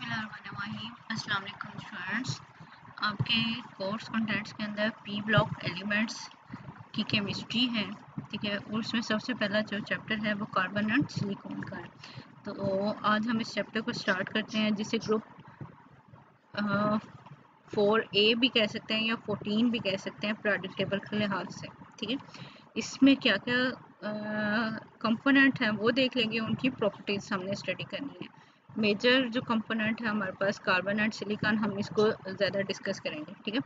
बिस्मिल्लाहिर्रहमानिर्रहीम। अस्सलाम वालेकुम स्टूडेंट्स, आपके कोर्स कंटेंट्स के अंदर पी ब्लॉक एलिमेंट्स की केमिस्ट्री है, ठीक है। और उसमें सबसे पहला जो चैप्टर है वो कार्बन एंड सिलिकॉन का है। तो आज हम इस चैप्टर को स्टार्ट करते हैं, जिसे ग्रुप 4A भी कह सकते हैं या 14 भी कह सकते हैं पीरियोडिक टेबल के लिहाज से, ठीक है। इसमें क्या क्या कंपोनेंट हैं वो देख लेंगे, उनकी प्रॉपर्टीज हमने स्टडी करनी है। मेजर जो कंपोनेंट है हमारे पास कार्बन एंड सिलिकॉन, हम इसको ज़्यादा डिस्कस करेंगे, ठीक है।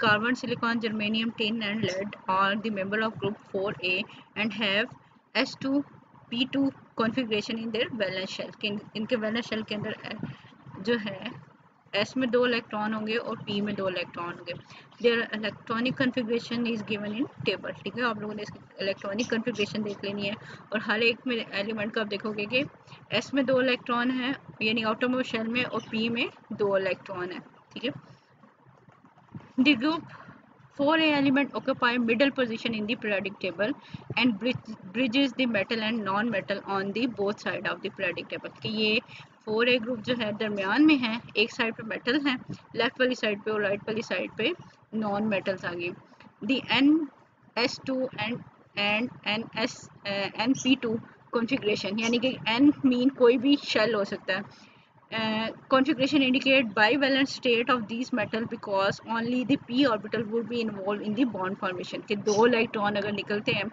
Carbon, silicon, germanium, tin and lead are the member of group 4A and have S2P2 configuration in their valence shell. इनके वैलेंस शेल के अंदर जो है S में 2 इलेक्ट्रॉन होंगे और P में 2 इलेक्ट्रॉन होंगे। Their electronic configuration is given in table, ठीक है। आप लोगों ने इसकी इलेक्ट्रॉनिक कन्फिग्रेशन देख लेनी है, और हर एक में एलिमेंट का आप देखोगे कि S में 2 इलेक्ट्रॉन है, यानी आउटरमोस्ट शेल में, और P में 2 इलेक्ट्रॉन है, ठीक है। The group 4A element occupy middle position in the periodic table and bridges the metal and non-metal on the both side of the periodic table। कि ये 4A ग्रुप जो है दरमियान में है, एक साइड पे मेटल है लेफ्ट वाली साइड पे, और राइट वाली साइड पे नॉन मेटल्स आ गए। दी NS2 एंड NP2 कॉन्फ़िगरेशन, यानी कि N मीन कोई भी शेल हो सकता है। Configuration indicate bivalent state of these metal because only the p orbital would be involved in the bond formation। के 2 इलेक्ट्रॉन अगर निकलते हैं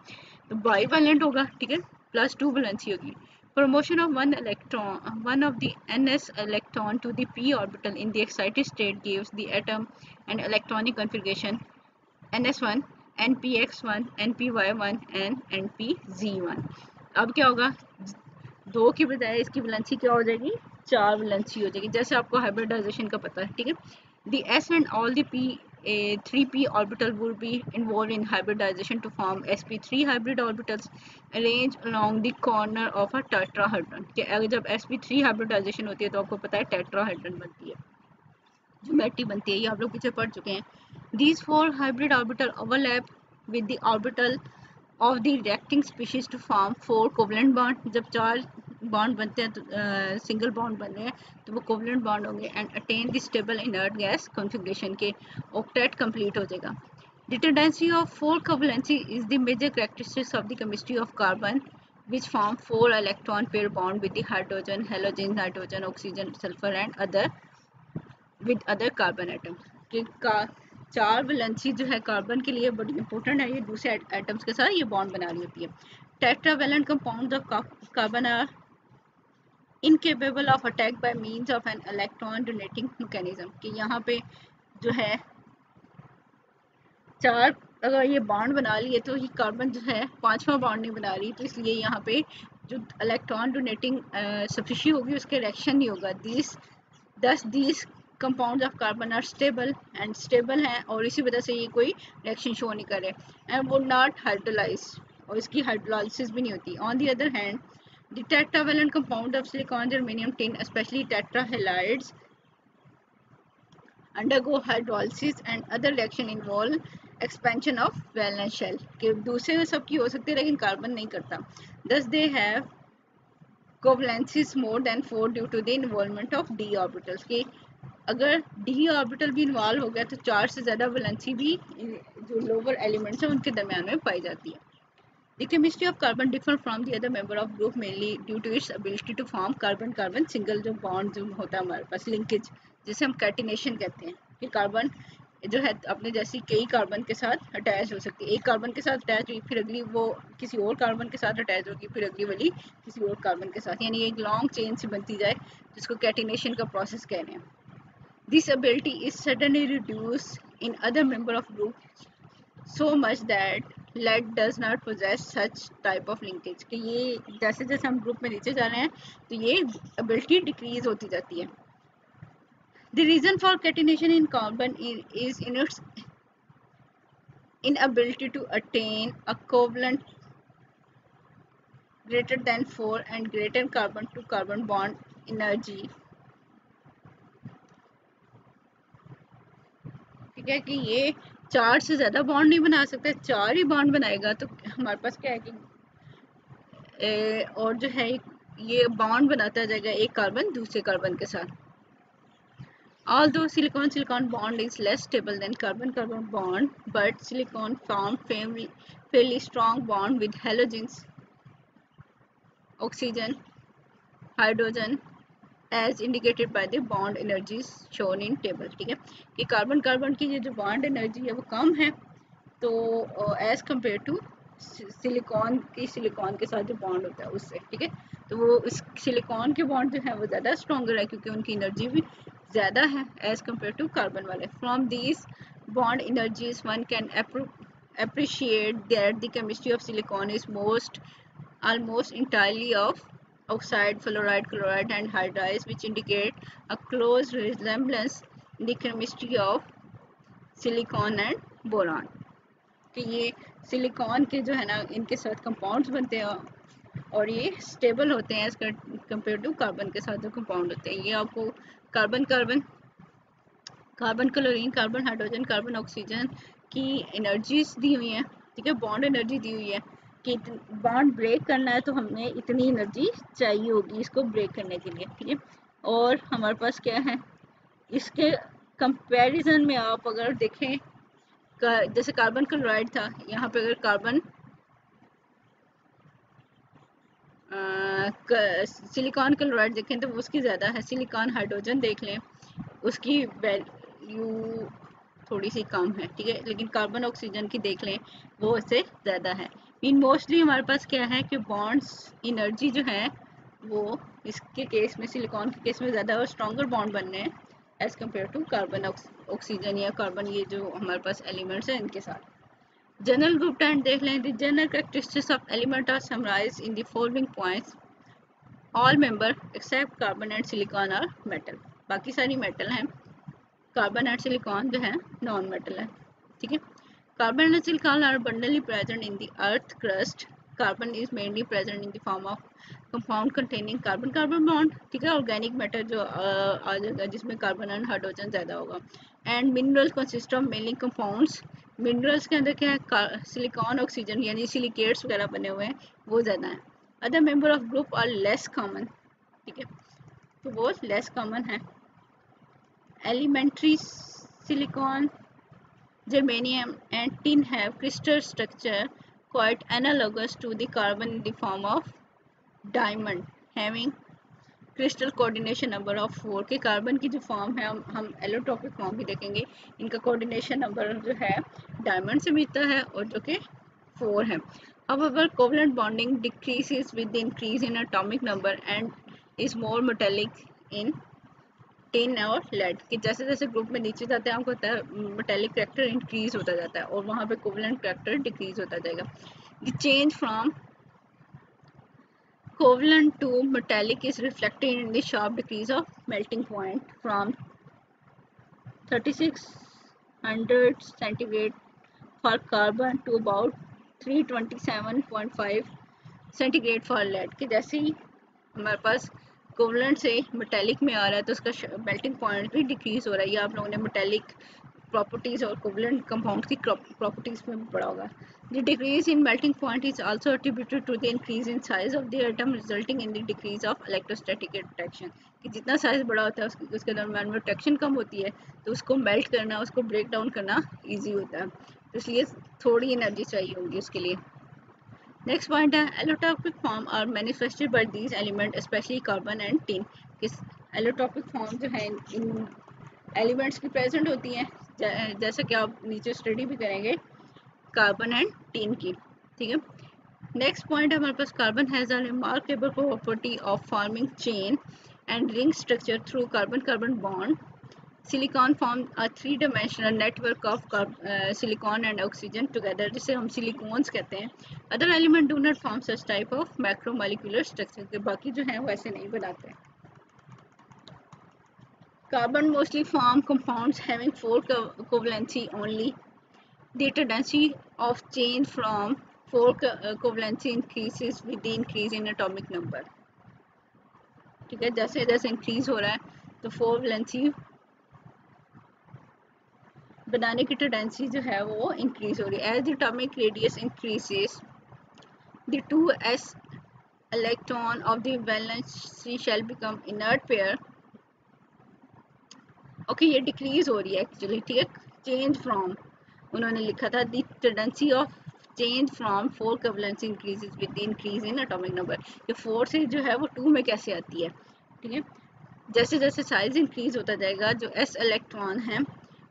तो बाईवेलेंट होगा, ठीक है, +2 वैलेंसी होगी। Promotion of one of the ns electron to the p orbital in the excited state gives the atom an electronic configuration ns1, npx1, npy1 and npz1। अब क्या होगा, 2 की बजाय इसकी वैलेंसी क्या हो जाएगी, 4 वैलेंसी हो जाएगी, जैसे आपको हाइब्रिडाइजेशन का पता है, ठीक है। The s and all the p 3p orbital would be involved in hybridization to form sp3 hybrid orbitals arranged along the corner of a tetrahedron। कि अगर जब sp3 हाइब्रिडाइजेशन होती है तो आपको पता है टेट्राहेड्रन बनती है, ज्योमेट्री बनती है, ये आप लोग पीछे पढ़ चुके हैं। These 4 hybrid orbital overlap with the orbital of the reacting species to form 4 covalent bond। जब 4 बॉन्ड बनते हैं तो सिंगल बॉन्ड बन रहे हैं तो वो कोवलेंट बॉन्ड होंगे, and attain the stable inert gas configuration के ऑक्टेट कंप्लीट हो जाएगा। The tendency of 4 covalency is the major characteristics of the chemistry of carbon which form 4 electron pair bond with the hydrogen, halogen, nitrogen, oxygen, sulfur and other with other carbon atom। कि 4 valency जो है carbon के लिए बड़ी important है, ये दूसरे atoms के साथ ये बॉन्ड बना रही होती है। Tetravalent compounds of carbon are incapable of attack by means of an electron donating mechanism। कि यहाँ पे जो है 4 अगर ये बॉन्ड बना लिए तो ये कार्बन जो है 5वां बॉन्ड नहीं बना रही, तो इसलिए यहाँ पे जो इलेक्ट्रॉन डोनेटिंग सफिशी होगी उसके रिएक्शन नहीं होगा। These compounds of carbon are stable हैं, और इसी वजह से ये कोई रिएक्शन शो नहीं कर रहे एंड वुड नॉट हाइड्रोलाइज, और इसकी हाइड्रोलाइसिस भी नहीं होती। On the other hand the tetravalent compound of silicon, germanium, tin, especially tetrahalides, undergo hydrolysis and other reaction involve expansion of valence shell। कि दूसरे में सबकी हो सकती है लेकिन कार्बन नहीं करता। Thus they have covalencies more than 4 due to the involvement of d orbitals। कि अगर d ऑर्बिटल भी इन्वॉल्व हो गया तो 4 से ज़्यादा वैलेंसी भी जो लोअर एलिमेंट्स हैं उनके दरमियान में पाई जाती है। The chemistry of carbon differ from the other member of group mainly due to its ability to form carbon-carbon single जो bond जो होता है हमारे पास लिंकेज, जिसे हम कैटिनेशन कहते हैं। कि कार्बन जो है अपने जैसी कई कार्बन के साथ अटैच हो सकती है, एक कार्बन के साथ अटैच हुई फिर अगली वो किसी और कार्बन के साथ अटैच होगी, फिर अगली वाली किसी और कार्बन के साथ, यानी एक लॉन्ग चेन से बनती जाए, जिसको कैटिनेशन का प्रोसेस कह रहे हैं। This ability is suddenly reduce in other member of group so much that lead does not possess such type of linkage। कि ये जैसे जैसे हम ग्रुप में नीचे जा रहे हैं तो ये एबिलिटी डिक्रीज होती जाती है। The reason for catenation in carbon is in its inability to attain a covalent greater than 4 and greater carbon to carbon bond energy। ठीक है, कि ये 4 से ज़्यादा बॉन्ड नहीं बना सकता, 4 ही बॉन्ड बनाएगा तो हमारे पास क्या है कि और जो है ये बॉन्ड बनाता जाएगा एक कार्बन दूसरे कार्बन के साथ। Although silicon-silicon bond is less stable than carbon-carbon bond, but silicon formed fairly strong bond with halogens, oxygen, hydrogen, as indicated by the bond energies shown in table. ठीक है कि carbon carbon की ये जो bond energy है वो कम है, तो एज कम्पेयर टू सिलिकॉन के साथ जो बॉन्ड होता है उससे, ठीक है, तो वो इस सिलिकॉन के बॉन्ड जो है वो ज़्यादा स्ट्रॉन्गर है क्योंकि उनकी एनर्जी भी ज़्यादा है एज कम्पेयर टू कार्बन वाले. From these bond energies one can appreciate that the chemistry of silicon is almost entirely of oxide, fluoride, chloride and hydride, which indicate a close resemblance in the chemistry of silicon and boron. कि ये silicon के जो है ना इनके साथ compounds बनते हैं और ये स्टेबल होते हैं एज कम्पेयर टू कार्बन के साथ जो कंपाउंड होते हैं. ये आपको carbon carbon carbon chlorine, carbon hydrogen, carbon oxygen की एनर्जीज दी हुई हैं, ठीक है, बॉन्ड एनर्जी दी हुई है कि बॉन्ड ब्रेक करना है तो हमें इतनी एनर्जी चाहिए होगी इसको ब्रेक करने के लिए, ठीक है. और हमारे पास क्या है इसके कंपैरिजन में, आप अगर देखें जैसे कार्बन क्लोराइड था, यहाँ पे अगर कार्बन सिलिकॉन क्लोराइड देखें तो उसकी ज़्यादा है. सिलिकॉन हाइड्रोजन देख लें उसकी वैल्यू थोड़ी सी कम है, ठीक है, लेकिन कार्बन ऑक्सीजन की देख लें वो इससे ज़्यादा है. इन मोस्टली हमारे पास क्या है कि बॉन्ड्स एनर्जी जो है वो इसके केस में सिलिकॉन के केस में ज़्यादा और स्ट्रॉन्गर बॉन्ड बनने हैं as compare to carbon oxygen या कार्बन, ये जो हमारे पास एलिमेंट्स हैं इनके साथ. जनरल ग्रुप 10 देख लें. The general characteristics of element are summarised in the following points. All member except carbon and silicon are metal. बाकी सारी मेटल हैं, कार्बन एंड सिलिकॉन जो है नॉन मेटल है, ठीक है. Carbon and silicon are abundantly present in the earth crust. Carbon is mainly present in the form of compound containing carbon carbon bond, ठीक है, ऑर्गेनिक मैटर जो आ जाएगा जिसमें कार्बन एंड हाइड्रोजन ज़्यादा होगा. And mineral consist of mainly compounds. Minerals के अंदर क्या है सिलिकॉन ऑक्सीजन यानी सिलिकेट्स वगैरह बने हुए हैं वो ज़्यादा है. Other member of group are less common, ठीक है, तो वो लेस कॉमन है. Elementary silicon, germanium and tin have crystal structure quite analogous to the carbon in the form of diamond having crystal coordination number of 4 के. Carbon की जो form है हम एलोट्रोपिक फॉर्म भी देखेंगे, इनका कोऑर्डिनेशन नंबर जो है डायमंड से मिलता है और जो कि 4 है. However, covalent bonding decreases with the increase in atomic number and is more metallic in tin और लेड कि जैसे जैसे ग्रुप में नीचे जाते हैं आपको पता है मेटेलिक करेक्टर इंक्रीज होता जाता है और वहाँ पे कोवलेंट करेक्टर डिक्रीज होता जाएगा. The change from covalent to metallic is reflected in the sharp decrease of melting point from 3600 centigrade for carbon to about 327.5 centigrade for lead कि जैसे ही हमारे पास कोवलेंट से मेटेलिक में आ रहा है तो उसका मेल्टिंग पॉइंट भी डिक्रीज हो रहा है. ये आप लोगों ने मेटेलिक प्रॉपर्टीज और कोवलेंट कंपाउंड की प्रॉपर्टीज में पढ़ा होगा. The decrease in melting point is also attributed to the increase in size of the atom resulting in the decrease of electrostatic attraction कि जितना साइज बड़ा होता है उसके दरम्यान में अट्रैक्शन कम होती है तो उसको मेल्ट करना उसको ब्रेक डाउन करना ईजी होता है, तो इसलिए थोड़ी एनर्जी चाहिए होगी उसके लिए. नेक्स्ट पॉइंट है allotropic form are manifested by these element specially carbon and tin. किस एलोट्रोपिक फॉर्म जो है इन एलिमेंट्स की प्रेजेंट होती हैं जैसा कि आप नीचे स्टडी भी करेंगे कार्बन एंड टिन की, ठीक है. नेक्स्ट पॉइंट है हमारे पास carbon has a remarkable property of forming chain and ring structure through carbon carbon bond. Silicon form a 3-dimensional network of silicon and oxygen together जिसे हम सिलिकॉन्स कहते हैं. Other element do not form such type of macromolecular structure के बाकी जो हैं वो ऐसे नहीं बनाते. Carbon mostly form compounds having 4 covalency only. The tendency of change from 4 covalency increases with the increase in atomic number, ठीक है, जैसे जैसे इंक्रीज हो रहा है तो 4 वैलेंसी बनाने की टेंडेंसी जो है वो इंक्रीज हो रही है. As the atomic radius increases the 2s electron of the valence shell become inert pair okay ये डिक्रीज हो रही है एक्चुअली, ठीक है। चेंज फ्रॉम, उन्होंने लिखा था the tendency of change from 4 covalency increases with the increase in atomic number. ये 4 से जो है वो 2 में कैसे आती है, ठीक है। जैसे जैसे साइज इंक्रीज होता जाएगा, जो s इलेक्ट्रॉन है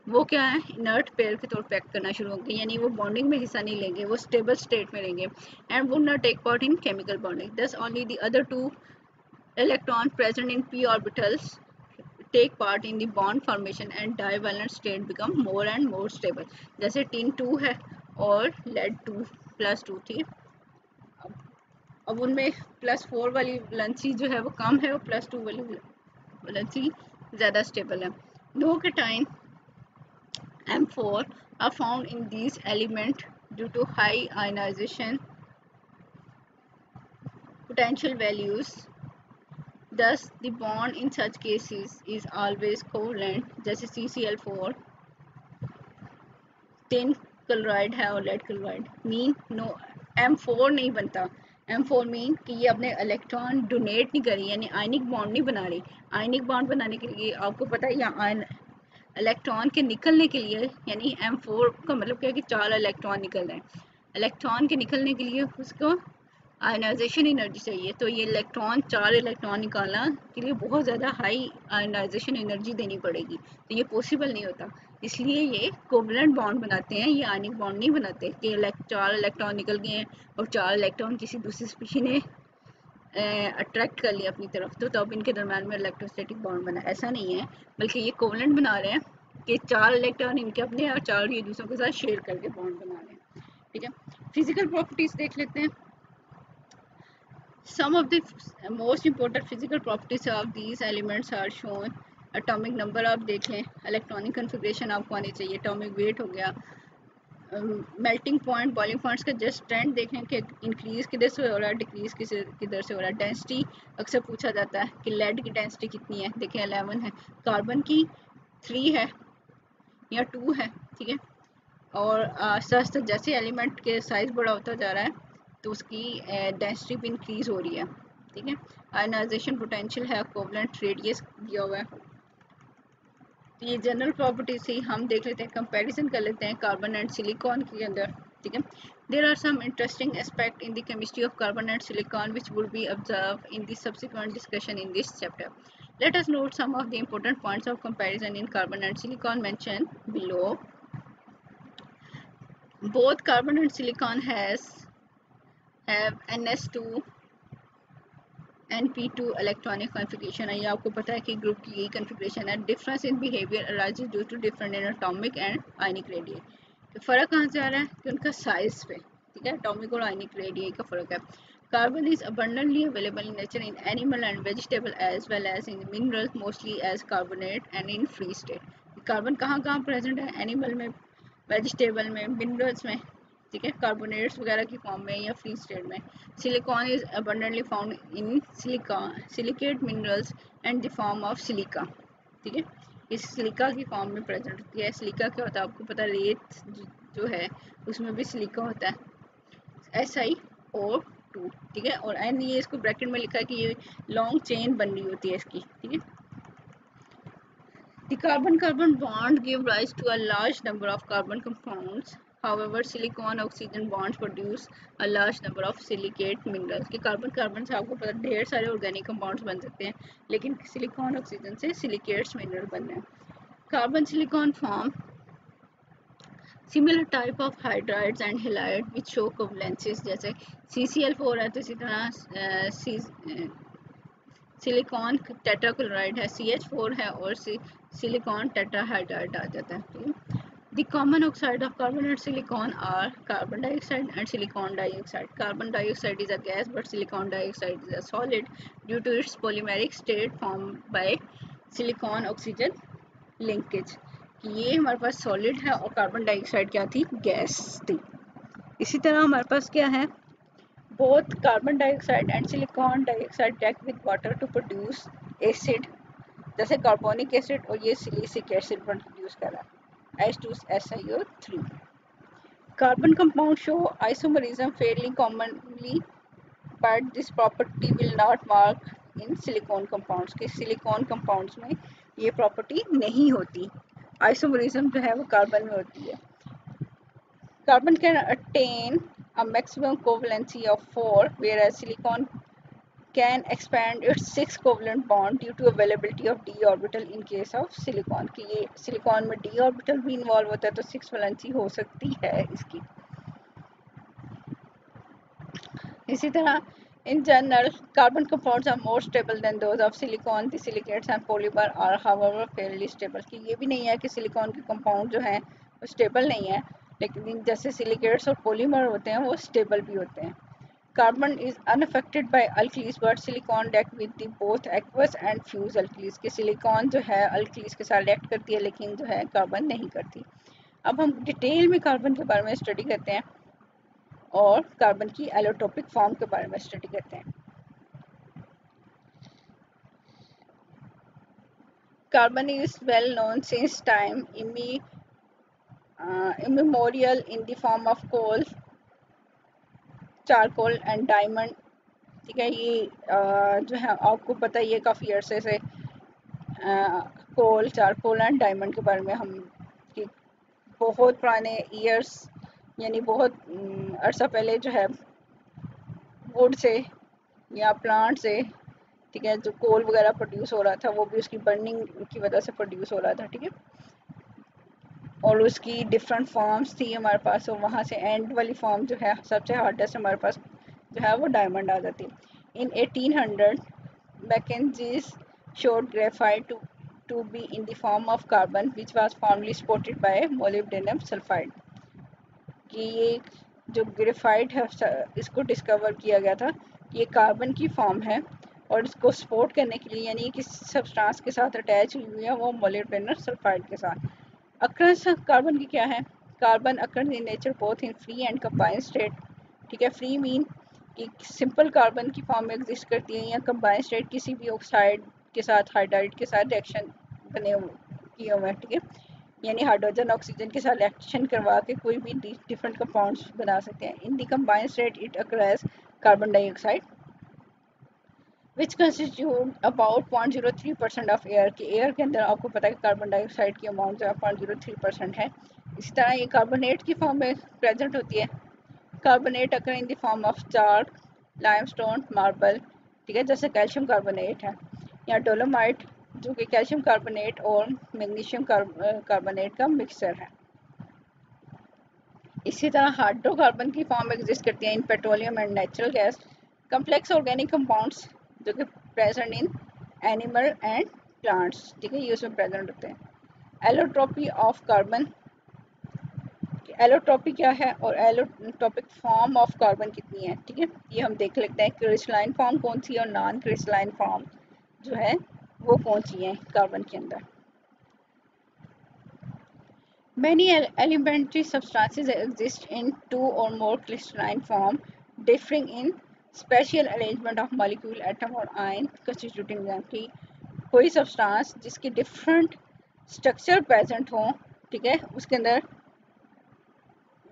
वो क्या है, इनर्ट पेयर के तौर पे एक्ट करना शुरू होंगे, यानी वो बॉन्डिंग में हिस्सा नहीं लेंगे, वो स्टेबल स्टेट में रहेंगे and would not take part in chemical bonding. Thus only the other 2 electron present in p orbitals take part in the bond formation and divalent state become more and more stable। जैसे tin 2 है और lead 2 plus 2 थी, अब उनमें +4 वाली valency जो है वो कम है और +2 वाली वैलेंसी ज़्यादा स्टेबल है। नो केटाइन M4 are found in these elements due to high ionization potential values। Thus, the bond in such cases is always covalent, जैसे CCl4 टिन क्लोराइड है और lead chloride. Mean no M4 नहीं बनता। M4 mean कि ये अपने electron donate नहीं कर रही, यानी आयनिक बॉन्ड नहीं बना रही। आयनिक बॉन्ड बनाने के लिए आपको पता है यहाँ इलेक्ट्रॉन के निकलने के लिए, यानी M4 का मतलब क्या है कि 4 इलेक्ट्रॉन निकल रहे हैं। इलेक्ट्रॉन के निकलने के लिए उसको आयनाइजेशन एनर्जी चाहिए, तो ये इलेक्ट्रॉन 4 इलेक्ट्रॉन निकालना के लिए बहुत ज़्यादा हाई आयनाइजेशन एनर्जी देनी पड़ेगी, तो ये पॉसिबल नहीं होता। इसलिए ये कोवलेंट बॉन्ड बनाते हैं, ये आयनिक बॉन्ड नहीं बनाते कि 4 इलेक्ट्रॉन निकल गए हैं और 4 इलेक्ट्रॉन किसी दूसरी स्पीशी ने अट्रैक्ट कर लिया अपनी तरफ, तो तब इनके दरम्यान में इलेक्ट्रोस्टैटिक बॉन्ड बना, ऐसा नहीं है। बल्कि ये कोवलेंट बना रहे हैं कि 4 इलेक्ट्रॉन इनके अपने और 4 ये दूसरों के साथ शेयर करके बॉन्ड बना रहे हैं, ठीक है। फिजिकल प्रॉपर्टीज देख लेते हैं। Some of the most important physical properties of these elements are shown। Atomic number आप देख लें, इलेक्ट्रॉनिक कन्फिग्रेशन आपको आनी चाहिए, एटॉमिक वेट हो गया, मेल्टिंग पॉइंट, बॉइलिंग पॉइंट्स का जस्ट ट्रेंड देखें कि इंक्रीज किधर से हो रहा है, डिक्रीज किधर से हो रहा है। डेंसिटी अक्सर पूछा जाता है कि लेड की डेंसिटी कितनी है, देखें 11 है, कार्बन की 3 है या 2 है, ठीक है। और आस्ते जैसे एलिमेंट के साइज बड़ा होता जा रहा है तो उसकी डेंसिटी भी इंक्रीज हो रही है, ठीक है। आयनाइजेशन पोटेंशियल है, कोवलेंट रेडियस दिया हुआ है। तो ये जनरल प्रॉपर्टी से हम देख लेते हैं, कंपैरिजन कर लेते हैं कार्बन एंड सिलिकॉन के अंदर, ठीक है। There are some interesting aspect in the chemistry of carbon and silicon which would be observe in the subsequent discussion in this chapter. Let us note some of the important points of comparison in carbon and silicon mention below. Both carbon and silicon have ns2 and p2 electronic configuration है। ये आपको पता है कि group की यही configuration है। Difference in behavior arises due to different in atomic and ionic radii। फ़र्क कहाँ से आ रहा है कि उनका साइज पे, ठीक है, एटॉमिक और आयनिक रेडियई का फ़र्क है। Carbon is abundantly available in nature in animal and vegetable as well as in minerals, mostly as carbonate and in free state। Carbon कहाँ कहाँ प्रेजेंट है, एनिमल में, वेजिटेबल में, मिनरल्स में, ठीक है, कार्बोनेट्स वगैरह की फॉर्म में या फ्री स्टेट में। Silicon is abundantly found in silicate minerals and the form of silica, ठीक है, इस सिलिका की फॉर्म में प्रेजेंट होती है। सिलिका क्या होता है आपको पता है, रेत जो है उसमें भी सिलिका होता है, SiO2, ठीक है। और एन ये इसको ब्रैकेट में लिखा है कि ये लॉन्ग चेन बन रही होती है इसकी, ठीक है। The carbon-carbon bond give rise to a large number of carbon compounds. However, silicon-oxygen bonds produce a large number of silicate minerals। कि कार्बन से आपको पता ढेर सारे ऑर्गेनिक कंपाउंड्स बन सकते हैं, लेकिन सिलिकॉन ऑक्सीजन से सिलिकेट्स मिनरल बन रहे हैं। Carbon silicon form similar type of hydrides and halides which show covalences, जैसे CCl4 है तो इसी तरह सिलिकॉन टेट्राक्लोराइड है, CH4 है और सिलिकॉन टेट्राहाइड्राइड आ जाता है। The common oxide of carbon and silicon are carbon dioxide and silicon dioxide। Carbon dioxide is a gas but silicon dioxide is a solid due to its polymeric state formed by silicon oxygen linkage। कि ये हमारे पास solid है और carbon dioxide क्या थी, gas थी। इसी तरह हमारे पास क्या है, both carbon dioxide and silicon dioxide react with water to produce acid, जैसे कार्बोनिक एसिड और ये सिलिसिक एसिड प्रोड्यूस कर रहा है, H2SiO3। Carbon compounds show isomerism fairly commonly but this property will not work in silicon compounds। के silicon compounds में ये property नहीं होती। आइसोमरिज्म जो है वो कार्बन में होती है। Carbon can attain a maximum covalency of 4, whereas silicon can expand its 6 covalent bond due to availability of d orbital in case of silicon। कि ये सिलिकॉन में d orbital भी इन्वॉल्व होता है तो 6 वैलेंसी हो सकती है इसकी। इसी तरह in general carbon compounds are more stable than those of silicon। the silicates and polymer are however fairly stable। कि ये भी नहीं है कि सिलिकॉन के कंपाउंड जो हैं वो स्टेबल नहीं है, लेकिन जैसे सिलिकेट्स और पॉलीमर होते हैं वो स्टेबल भी होते हैं। Carbon is unaffected by alkalies but silicon react with the both aqueous and fuse alkalies. के सिलिकॉन जो है अल्कीलीज के साथ रिएक्ट करती है लेकिन जो है कार्बन नहीं करती। अब हम डिटेल में कार्बन के बारे में स्टडी करते हैं और कार्बन की एलोटोपिक फॉर्म के बारे में स्टडी करते हैं। Carbon is well known since time immemorial in the form of coal, charcoal and diamond. ठीक है, ये जो है आपको पता है ये काफ़ी अरसे से कोल, चारकोल एंड डायमंड के बारे में हम कि बहुत पुराने ईयर्स यानी बहुत अरसा पहले जो है वुड से या प्लांट से, ठीक है, जो कोल वगैरह प्रोड्यूस हो रहा था वो भी उसकी बर्निंग की वजह से प्रोड्यूस हो रहा था। ठीक है, और उसकी डिफरेंट फॉर्म्स थी हमारे पास, और वहाँ से एंड वाली फॉर्म जो है सबसे हार्डेस्ट हमारे पास जो है वो डायमंड आ जाती है। इन 1800 मैकेंजीज showed graphite to be in the form of carbon which was formerly supported by molybdenum sulfide। कि ये जो ग्रेफाइट है इसको डिस्कवर किया गया था कि ये कार्बन की फॉर्म है और इसको सपोर्ट करने के लिए यानी किस सब्सटेंस के साथ अटैच हुई है वो मोलिब्डेनम सल्फाइड के साथ। अक्रंस कार्बन की क्या है? Carbon अक्रंस in nature both in free and combined state. ठीक है, फ्री मीन कि सिंपल कार्बन की फॉर्म में एग्जिस्ट करती है या कंबाइंड स्टेट किसी भी ऑक्साइड के साथ हाइड्राइड के साथ रिएक्शन बने किए हुए हैं। ठीक है, यानी हाइड्रोजन ऑक्सीजन के साथ रिएक्शन करवा के कोई भी डिफरेंट कंपाउंड्स बना सकते हैं। In the combined state it occurs carbon dioxide which constitute about 0.03% of air. के एयर के अंदर आपको पता है कि कार्बन डाइऑक्साइड की अमाउंट जो है 0.03% है। इसी तरह ये कार्बोनेट की फॉर्म में प्रेजेंट होती है। Carbonate occur in the form of chart, limestone, marble. ठीक है, जैसे कैल्शियम कार्बोनेट है या डोलोमाइट जो कि कैल्शियम कार्बोनेट और मैग्नीशियम कार्बोनेट का मिक्सचर है। इसी तरह हाइड्रोकार्बन की फॉर्म एग्जिस्ट करती है in petroleum and natural gas, complex organic compounds जो कि present in animal and plants. ठीक है, ये उसमें प्रेजेंट होते हैं। एलोट्रोपी ऑफ कार्बन, एलोट्रोपी क्या है और एलोट्रोपिक फॉर्म ऑफ कार्बन कितनी है। ठीक है, ये हम देख लेते हैं। क्रिस्टलाइन फॉर्म कौन सी है और नॉन क्रिस्टलाइन फॉर्म जो है वो कौन सी है कार्बन के अंदर। Many elementary substances exist in two or more crystalline form, differing in special arrangement of molecule, atom और ion constituting them। कि कोई सब्सटेंस जिसकी डिफरेंट स्ट्रक्चर प्रेजेंट हो, ठीक है, उसके अंदर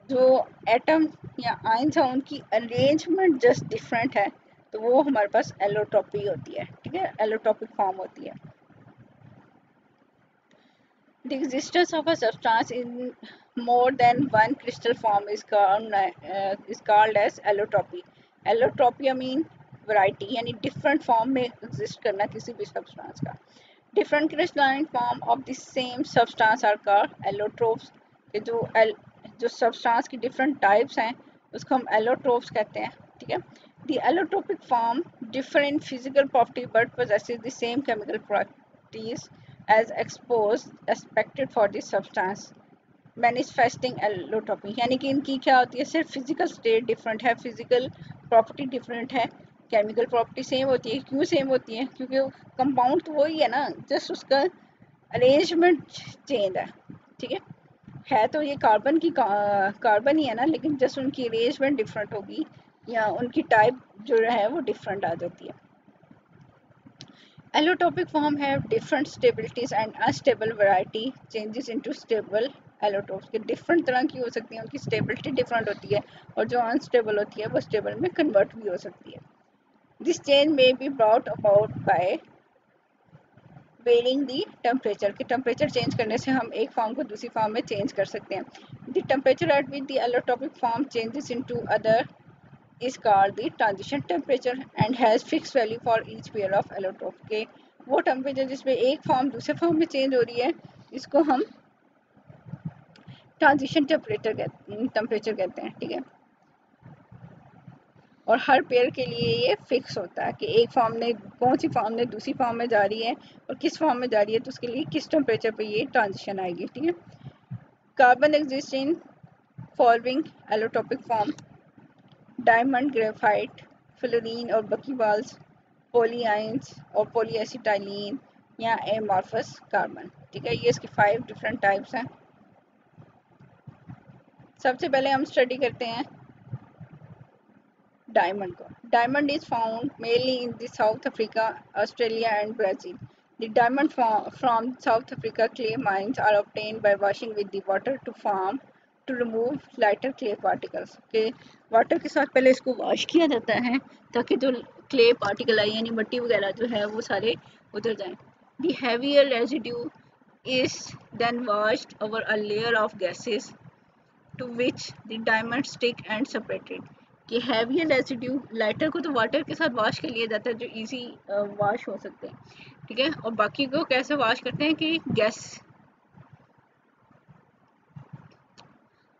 जो एटम या आयंस हैं उनकी अरेंजमेंट जस्ट डिफरेंट है तो वो हमारे पास एलोट्रोपी होती है। ठीक है, एलोट्रोपिक फॉर्म होती है। The existence of a substance in more than one crystal form is called as allotropy। Allotropy mean variety यानी different form में exist करना किसी भी substance का। Different crystalline form of the same substance are called allotropes। कि जो substance की different types हैं उसको हम allotropes कहते हैं। ठीक है, the allotropic form differ in physical property but possesses the same chemical properties as expected for this substance manifesting allotropy। यानी कि इनकी क्या होती है, सिर्फ फिजिकल स्टेट डिफरेंट है, फिजिकल प्रॉपर्टी डिफरेंट है, केमिकल प्रॉपर्टी सेम होती है। क्यों सेम होती है? क्योंकि वो कंपाउंड तो वही है ना, जस्ट उसका अरेंजमेंट चेंज है। ठीक है तो ये कार्बन की कार्बन ही है ना, लेकिन जस्ट उनकी अरेंजमेंट डिफरेंट होगी या उनकी टाइप जो है वो डिफरेंट आ जाती है। Allotropic form have different stabilities and unstable variety changes into stable allotropes। के डिफरेंट तरह की हो सकती है, उनकी स्टेबिलिटी डिफरेंट होती है और जो अनस्टेबल होती है वो स्टेबल में कन्वर्ट भी हो सकती है। This change may be brought about by varying the temperature, कि टेम्परेचर चेंज करने से हम एक फॉर्म को दूसरी फॉर्म में चेंज कर सकते हैं. The temperature at which the allotropic form changes into other is called the transition temperature and has fixed value for each pair of allotrope. के वो टेम्परेचर जिसमें एक फॉर्म दूसरे फॉर्म में चेंज हो रही है इसको हम ट्रांजिशन टेम्परेचर कहते हैं. ठीक है, और हर पेयर के लिए ये फिक्स होता है कि एक फॉर्म ने कौन सी फॉर्म ने दूसरी फॉर्म में जा रही है और किस फॉर्म में जा रही है तो उसके लिए किस टेम्परेचर पे ये ट्रांजिशन आएगी. ठीक है, carbon exist in following allotropic form: diamond, graphite, fluorine और बकीबाल्स, पॉलीआइंस और पॉलीएसिटाइलिन या एमॉर्फस कार्बन. ठीक है, ये इसकी 5 डिफरेंट टाइप्स हैं. सबसे पहले हम स्टडी करते हैं डायमंड को. Diamond is found mainly in the South Africa, Australia and Brazil. The diamond from South Africa clay mines are obtained by washing with the water to remove lighter clay particles. के water के साथ पहले इसको wash किया जाता है ताकि जो क्ले पार्टिकल है यानी मिट्टी वगैरह जो है वो सारे उतर जाएं. The heavier residue is then washed over a layer of gases to which the diamond stick and separated. कि हैवी रेजिड्यू लाइटर को तो वाटर के साथ वॉश कर लिया जाता है जो इजी वॉश हो सकते हैं. ठीक है, और बाकी को कैसे वॉश करते हैं कि गैस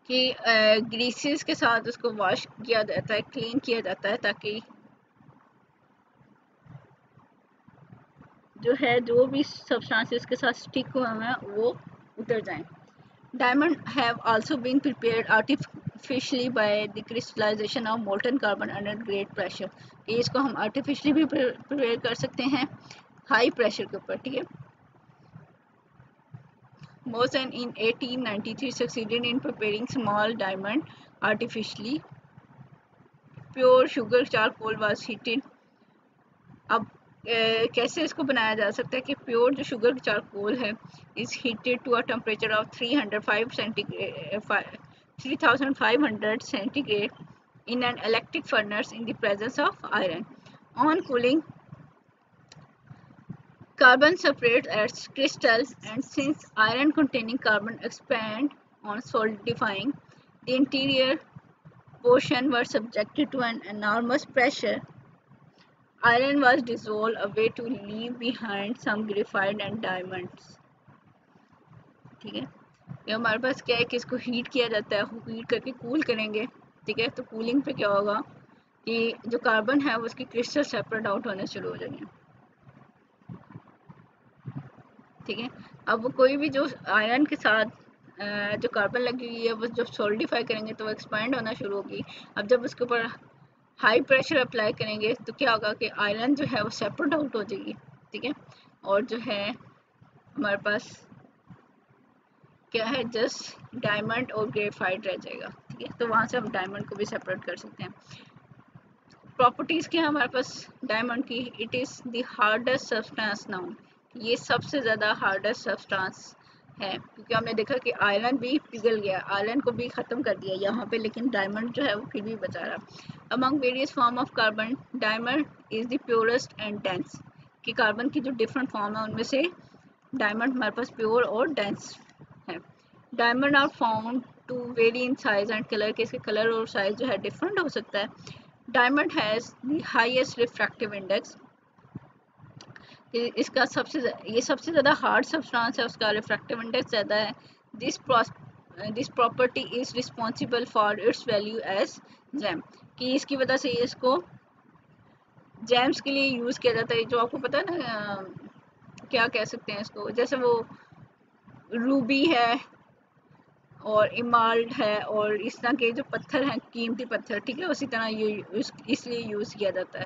कि ग्रीसेस के साथ उसको वॉश किया जाता है, क्लीन किया जाता है ताकि जो है जो भी सब्सटेंसेस के साथ स्टिक हुए हैं वो उतर जाएं. Diamond have also been prepared artificially by the crystallization of molten carbon under great pressure. इसको हम आर्टिफिशियली भी प्रिपेयर कर सकते हैं हाई प्रेशर के ऊपर. ठीक है, Mosen in 1893 succeeded in preparing small diamond artificially. Pure sugar charcoal was heated. अब कैसे इसको बनाया जा सकता है कि प्योर जो शुगर चारकोल है is heated to a temperature of 305 centigrade 3500 centigrade in an electric furnace in the presence of iron. On cooling, carbon separates as crystals, and since iron containing carbon expand on solidifying, the interior portion were subjected to an enormous pressure. Iron was dissolved away to leave behind some graphite and diamonds. ठीक है, ये हमारे पास क्या है कि इसको heat किया जाता है, हीट करके कूल करेंगे. ठीक है, तो कूलिंग पे क्या होगा कि जो कार्बन है वो उसकी क्रिस्टल सेपरेट आउट होने शुरू हो जाएंगे. ठीक है, अब वो कोई भी जो आयरन के साथ जो कार्बन लगी हुई है वो जब सॉलिडिफाई करेंगे तो वो एक्सपैंड होना शुरू होगी. अब जब उसके ऊपर हाई प्रेशर अप्लाई करेंगे तो क्या होगा कि आयरन जो है वो सेपरेट आउट हो जाएगी. ठीक है, और जो है हमारे पास क्या है जस्ट डायमंड और ग्रेफाइट रह जाएगा. ठीक है, तो वहाँ से हम डायमंड को भी सेपरेट कर सकते हैं. प्रॉपर्टीज़ क्या है हमारे पास डायमंड की? It is the hardest substance noun. ये सबसे ज़्यादा हार्डेस्ट सब्सटेंस है क्योंकि हमने देखा कि आयरन भी पिघल गया, आयरन को भी ख़त्म कर दिया यहाँ पे, लेकिन डायमंड जो है वो फिर भी बचा रहा. Among various form of carbon diamond is the purest and dense. कि कार्बन की जो डिफरेंट फॉर्म है उनमें से डायमंड हमारे पास प्योर और डेंस है. Diamond are found to vary in size and colour, के इसके कलर और साइज जो है डिफरेंट हो सकता है. Diamond has the highest refractive index. इसका ये सबसे ज़्यादा हार्ड सब्सटेंस है, उसका रिफ्रैक्टिव इंडेक्स ज़्यादा है. This property is responsible for its value as gem. कि इसकी वजह से इसको जेम्स के लिए यूज़ किया जाता है. जो आपको पता है ना क्या कह सकते हैं इसको, जैसे वो रूबी है और इमाल्ड है और इस तरह के जो पत्थर हैं कीमती पत्थर. ठीक है, उसी तरह ये इसलिए यूज़ किया जाता है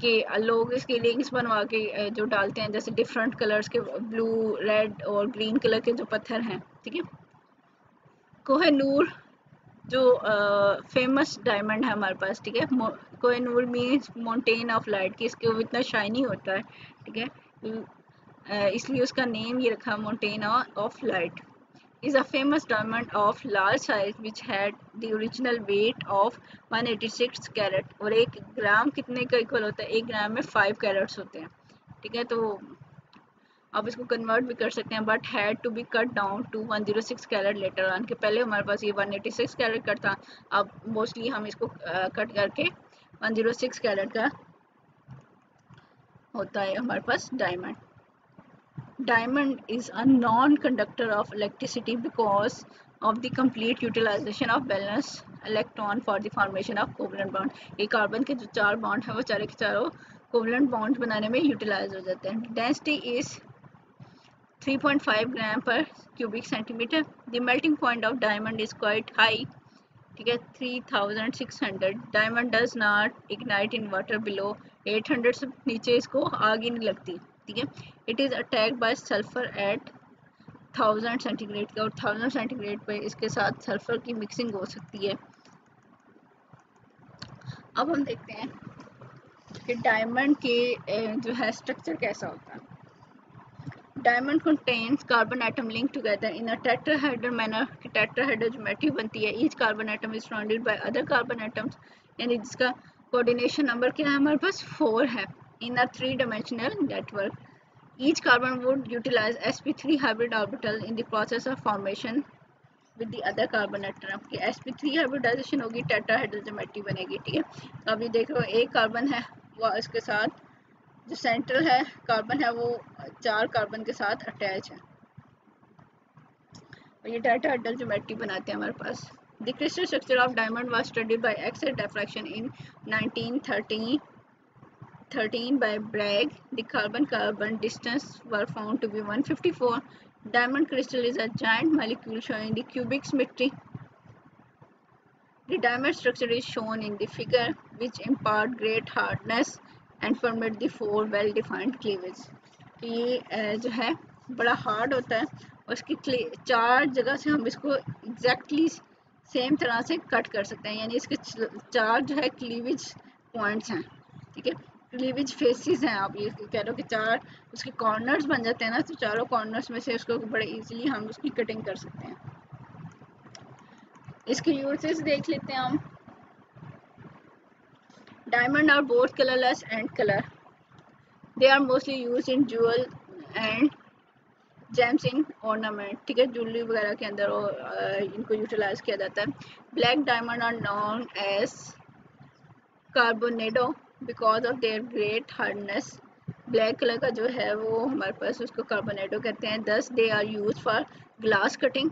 कि लोग इसके रिंग्स बनवा के जो डालते हैं जैसे डिफरेंट कलर्स के ब्लू, रेड और ग्रीन कलर के जो पत्थर हैं. ठीक है, कोहिनूर जो फेमस डायमंड है हमारे पास. ठीक है, Kohinoor means mountain of light, कि इसके वो इतना शाइनी होता है. ठीक है, इसलिए उसका नेम ये रखा mountain of light. is a famous diamond of large size which had the original weight of 186 carat. और 1 ग्राम कितने का इक्वल होता है? 1 ग्राम में 5 कैरेट्स होते हैं. ठीक है, तो आप इसको कन्वर्ट भी कर सकते हैं, but had to be cut down to 106 carat later on, के पहले हमारे पास ये 186 कैरेट कट था, अब मोस्टली हम इसको कट करके 106 कैरेट का होता है हमारे पास diamond. Diamond is a non-conductor of electricity because of the complete utilization of valence electron for the formation of covalent bond. ये कार्बन के जो 4 बॉन्ड हैं वो चारों के चारों कोवलेंट बॉन्ड बनाने में यूटिलाइज हो जाते हैं. डेंसिटी इज 3.5 ग्राम पर cubic centimetre. The melting point of diamond is quite high, ठीक है, 3600. Diamond does not ignite in water below 800 से नीचे इसको आग ही नहीं लगती, ठीक है. It is attacked by sulphur at 1000 centigrade का, और 1000 सेंटीग्रेड पे इसके साथ सल्फर की मिक्सिंग हो सकती है. अब हम देखते हैं कि डायमंड के जो है स्ट्रक्चर कैसा होता है. Diamond contains carbon atom linked together in a tetrahedral manner. tetrahedral geometry बनती है. each carbon atom is surrounded by other carbon atoms, यानी जिसका कोऑर्डिनेशन नंबर क्या है हमारे पास 4 है. in a 3-dimensional network, each carbon would utilize sp3 hybrid orbital in the process of formation with the other carbon atom. कि sp3 hybridisation होगी, tetrahedral geometry बनेगी, ठीक है. अभी देख लो एक कार्बन है वो इसके साथ जो सेंट्रल है कार्बन है वो 4 कार्बन के साथ अटैच है, और ये टेट्राहेड्रल ज्योमेट्री बनाते हैं हमारे पास. The crystal structure of diamond was studied by X-ray diffraction in 1913 by Bragg. The carbon-carbon distance were found to be 154. Diamond crystal is a giant molecule showing the cubic symmetry. The diamond structure is shown in the figure, which impart great hardness and permit the 4 well-defined cleavage. ये जो है बड़ा hard होता है, और इसकी 4 जगह से हम इसको एग्जैक्टली सेम तरह से कट कर सकते हैं, यानी इसके 4 जो है क्लीवेज पॉइंट्स हैं, ठीक है, क्लीवेज फेसेस हैं. आप ये कह रहे हो कि 4 उसके कॉर्नर्स बन जाते हैं ना, तो चारों कॉर्नर्स में से उसको बड़े इजीली हम उसकी कटिंग कर सकते हैं. इसके यूजेस देख लेते हैं हम. Diamond are both colourless and colour. They are mostly use in jewel and gems in ornament, ठीक है, ज्वेलरी वगैरह के अंदर इनको यूटिलाइज किया जाता है. Black diamond are known as carbonado because of their great hardness. Black colour का जो है वो हमारे पास उसको कार्बोनेडो कहते हैं. Thus they are use for glass cutting,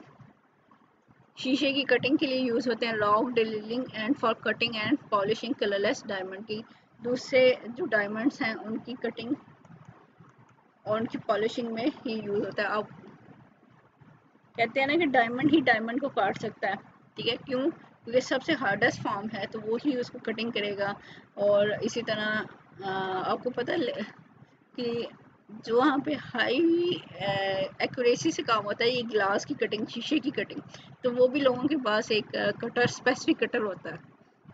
शीशे की कटिंग के लिए यूज़ होते हैं. Rock drilling and for cutting and polishing colourless diamond की. दूसरे जो डायमंड्स हैं उनकी कटिंग और उनकी पॉलिशिंग में ही यूज़ होता है. अब कहते हैं ना कि डायमंड ही डायमंड को काट सकता है, ठीक है, क्यों? क्योंकि सबसे हार्डेस्ट फॉर्म है तो वो ही उसको कटिंग करेगा. और इसी तरह आपको पता है कि जो वहाँ पे हाई एक्यूरेसी से काम होता है ये ग्लास की कटिंग, शीशे की कटिंग, तो वो भी लोगों के पास एक कटर, स्पेसिफिक कटर होता है,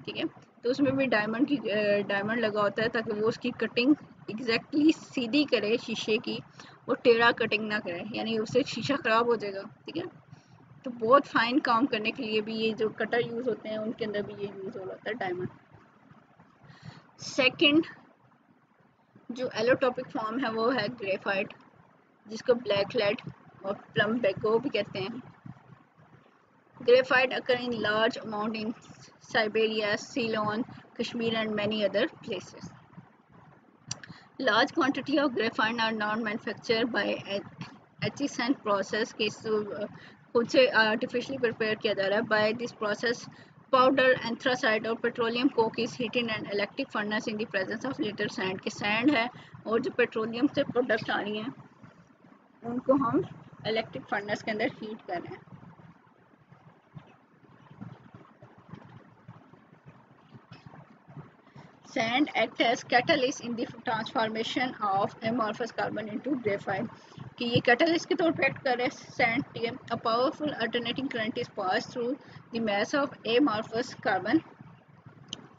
ठीक है. तो उसमें भी डायमंड लगा होता है ताकि वो उसकी कटिंग एग्जैक्टली सीधी करे शीशे की, वो टेढ़ा कटिंग ना करे, यानी उससे शीशा ख़राब हो जाएगा, ठीक है. तो बहुत फाइन काम करने के लिए भी ये जो कटर यूज़ होते हैं उनके अंदर भी ये यूज़ हो जाता है डायमंड. सेकेंड जो एलोटॉपिक फॉर्म है वो है ग्रेफाइट, जिसको ब्लैक लेड और प्लम्बेको भी कहते हैं. Graphite occur in large amount in Siberia, Ceylon, Kashmir and many other places. Large quantity of graphite are not manufactured by Acheson process, के खुद से आर्टिफिशियली प्रिपेयर किया जा रहा है. By this process powder anthracite और petroleum coke is heated and electric furnace in the presence of little sand, के sand है और जो पेट्रोलियम से प्रोडक्ट आ रही हैं उनको हम इलेक्ट्रिक फर्नेस के अंदर हीट कर रहे हैं. Sand act as catalyst in the transformation of amorphous carbon into graphite, कि ये catalyst के तौर पे एक्ट कर रहे हैं sand, ठीक है. A powerful alternating current is passed through the mass of amorphous carbon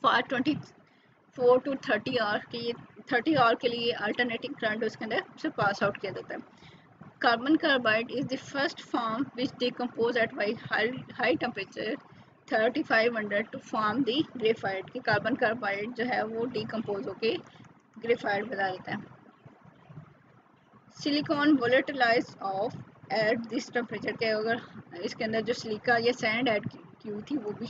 for 24 to 30 our, कि ये 30 आवर के लिए alternating current उसके अंदर से पास आउट किया जाता है. Carbon carbide is the first form which decompose at high temperature 3500 to form the graphite, की कार्बन कार्बाइड जो है वो डिकम्पोज होके ग्रेफाइट बना देता है. Silicon volatilize off at this temperature के, अगर इसके अंदर जो सिलिका या सैंड ऐड की हुई थी वो भी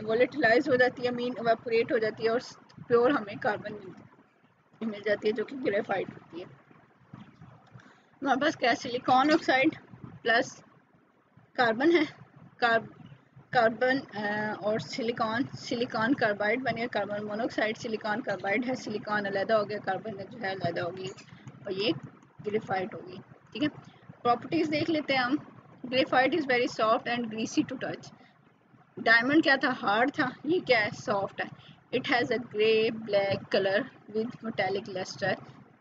वोलेटिलाइज हो जाती है, मीन इवेपोरेट हो जाती है और प्योर हमें कार्बन मिल जाती है जो कि ग्रेफाइट होती है। हमारे पास क्या, सिलिकॉन ऑक्साइड प्लस कार्बन है, कार्बन और सिलिकॉन कार्बाइड बने, कार्बन मोनोऑक्साइड सिलिकॉन कार्बाइड है, सिलिकॉन अलग हो गया, कार्बन जो है अलग होगी और ये ग्रेफाइट होगी। ठीक है, प्रॉपर्टीज देख लेते हैं हम। Graphite is very soft and greasy to touch. Diamond क्या था, हार्ड था, ये क्या है, सॉफ्ट है। It has a grey black colour with metallic lustre.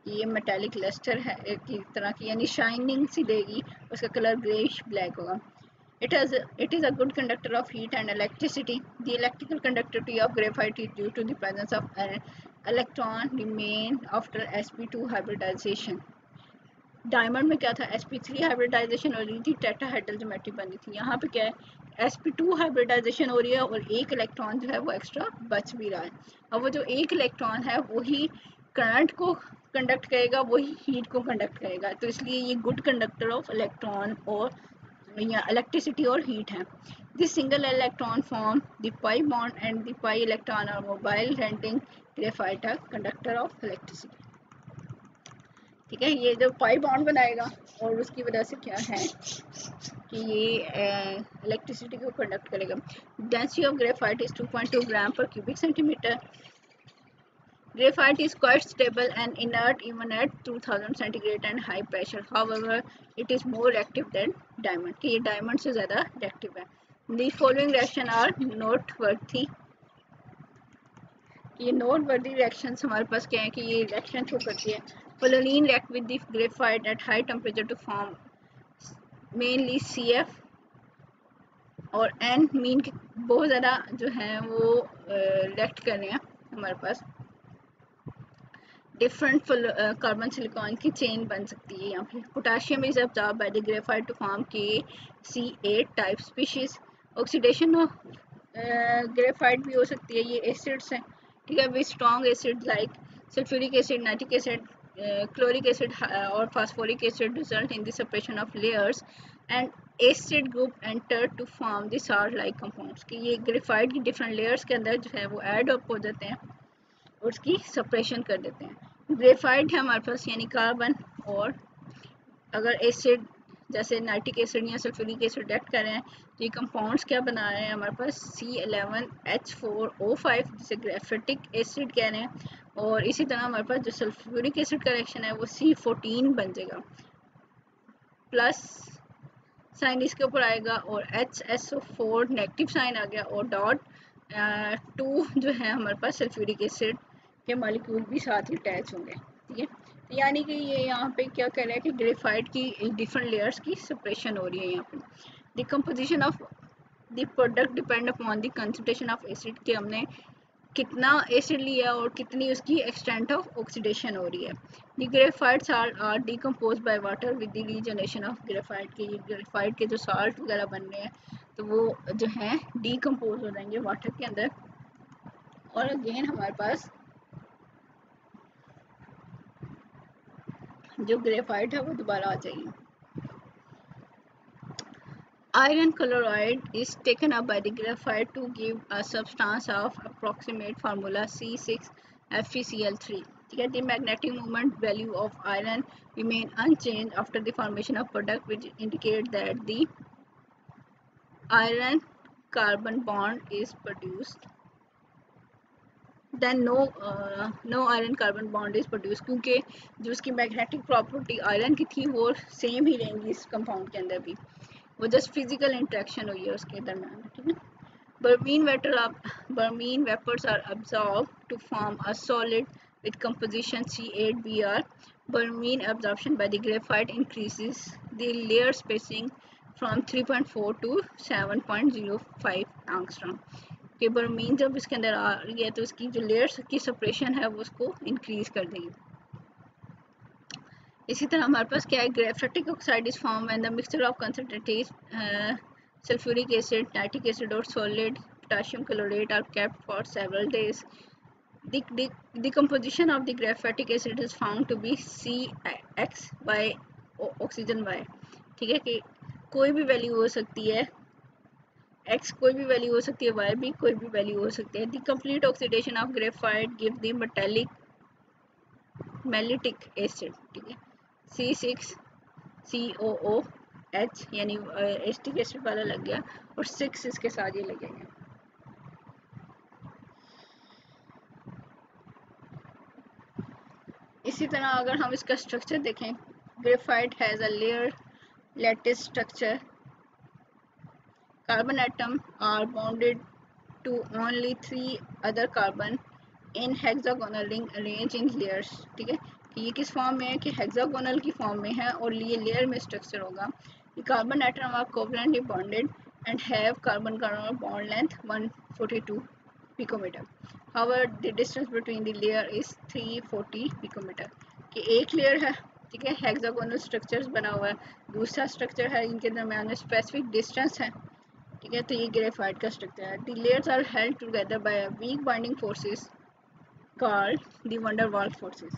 ये मेटेलिक लस्टर है की तरह की, यानी शाइनिंग सी देगी, उसका कलर ग्रेइश ब्लैक होगा। It is a good conductor of heat and electricity. The electrical conductivity of graphite is due to the presence of an electron remain after sp2 hybridization. Diamond में क्या था, sp3 hybridisation हो रही थी, tetrahedral geometry बनी थी। यहाँ पे क्या है, sp2 हाइब्रिडाइजेशन हो रही है और एक इलेक्ट्रॉन जो है वो एक्स्ट्रा बच भी रहा है। अब वो जो एक इलेक्ट्रॉन है वही करंट को कंडक्ट करेगा, वही हीट को कंडक्ट करेगा, तो इसलिए ये गुड कंडक्टर ऑफ इलेक्ट्रॉन और या इलेक्ट्रिसिटी और हीट है। This single electron form the pi bond and the pi electron are mobile rendering graphite a conductor of electricity. ठीक है, ये जो पाई बॉन्ड बनाएगा और उसकी वजह से क्या है कि ये इलेक्ट्रिसिटी को कंडक्ट करेगा। डेंसिटी ऑफ ग्रेफाइट इज 2.2 ग्राम पर cubic centimetre. Graphite is quite stable and inert even at 2000 centigrade and high pressure. However, it is more reactive than diamond. कि ये diamond से ज़्यादा reactive है। The following reaction are noteworthy. ये noteworthy reactions हमारे पास क्या है कि ये reaction शो करती है। Fullerene react with the graphite at high temperature to form mainly CF और N मीन के बहुत ज़्यादा जो है वो react कर रहे हैं हमारे पास। डिफरेंट कार्बन सिलिकॉन की चेन बन सकती है। यहाँ पे potassium is absorb by the graphite to form KC8 type species. Oxidation of graphite भी हो सकती है, ये एसिड्स हैं, ठीक है, with strong acid like sulphuric acid, nitric acid, chloric acid और phosphoric acid result in the separation of layers and acid group enter to form the salt like compounds. कि ये ग्रेफाइट की डिफरेंट लेयर्स के अंदर जो है वो add up हो जाते हैं और उसकी सेपरेशन कर देते हैं। ग्रेफाइट है हमारे पास यानी कार्बन, और अगर एसिड जैसे नाइट्रिक एसिड या सल्फ्यूरिक एसिड रिएक्ट कर रहे हैं तो ये कंपाउंड्स क्या बना रहे हैं हमारे पास C11H4O5 जिसे ग्रेफेटिक एसिड कह रहे हैं। और इसी तरह हमारे पास जो सल्फ्यूरिक एसिड का रिएक्शन है वो C14 बन जाएगा, प्लस साइन इसके ऊपर आएगा और HSO4 नेगेटिव साइन आ गया और डॉट 2 जो है हमारे पास सल्फ्यूरिक एसिड के मॉलिक्यूल भी साथ ही अटैच होंगे। ठीक है, तो यानी कि ये यहाँ पे क्या कर रहा है कि ग्रेफाइट की डिफरेंट लेयर्स की सेपरेशन हो रही है। यहाँ पे the composition of the product depend upon the concentration of acid, कि हमने कितना एसिड लिया और कितनी उसकी एक्सटेंट ऑफ ऑक्सीडेशन हो रही है। The graphite salt are decompose by water with the regeneration of graphite, के ग्रेफाइट के जो साल्ट वगैरह बन रहे हैं तो वो जो है डिकम्पोज हो जाएंगे वाटर के अंदर और अगेन हमारे पास जो ग्रेफाइट है वो दोबारा आ जाएगी। Iron chloride is taken up by the graphite to give a substance of approximate formula C6FeCl3. ठीक है, the magnetic moment value of iron remain unchanged after the formation of product, which indicate that the iron carbon bond is produced. Then no iron carbon bond is produced, क्योंकि जो उसकी magnetic property iron की थी वो same ही रहेंगी इस compound के अंदर भी, वो जस्ट फिजिकल इंट्रैक्शन हुई है उसके दरम्यान। ठीक है, Bromine vapors are absorbed to form a solid with composition C8Br. Bromine absorption by the graphite increases the layer spacing from 3.4 to 7.05 angstrom. कि ब्रोमीन जब इसके अंदर आ रही है तो इसकी जो लेयर्स की सेपरेशन है वो उसको इंक्रीज कर देगी। इसी तरह हमारे पास क्या है, graphitic oxide is form when the mixture of concentrated sulphuric acid, nitric acid और solid potassium chloride are kept for several days. The composition of the graphitic acid is found to be CX by oxygen Y। ठीक है कि कोई भी value हो सकती है, X कोई भी वैल्यू हो सकती है, Y भी कोई भी वैल्यू हो सकती है। The complete oxidation of graphite give the mellitic acid. ठीक है, C6COOH यानी एसिटिक एसिड वाला लग गया और 6 इसके साथ ये लगेंगे। इसी तरह अगर हम इसका स्ट्रक्चर देखें, graphite has a layer lattice structure, carbon atom are bonded to only 3 other carbon in hexagonal ring arrange in layers. ठीक है, कि ये किस फॉर्म में है कि हेक्सागोनल की फॉर्म में है और ये लेयर में स्ट्रक्चर होगा। ये carbon atom are covalently bonded and have carbon carbon bond length 142 picometre. However, the distance between the layer is 340 picometre. कि एक लेयर है, ठीक है, हेक्सागोनल स्ट्रक्चर्स बना हुआ है, दूसरा स्ट्रक्चर है, इनके दरमियान में स्पेसिफिक डिस्टेंस है। ठीक है, तो ये ग्रेफाइट का स्ट्रक्चर है। The layers are held together by weak binding forces called the van der Waals forces.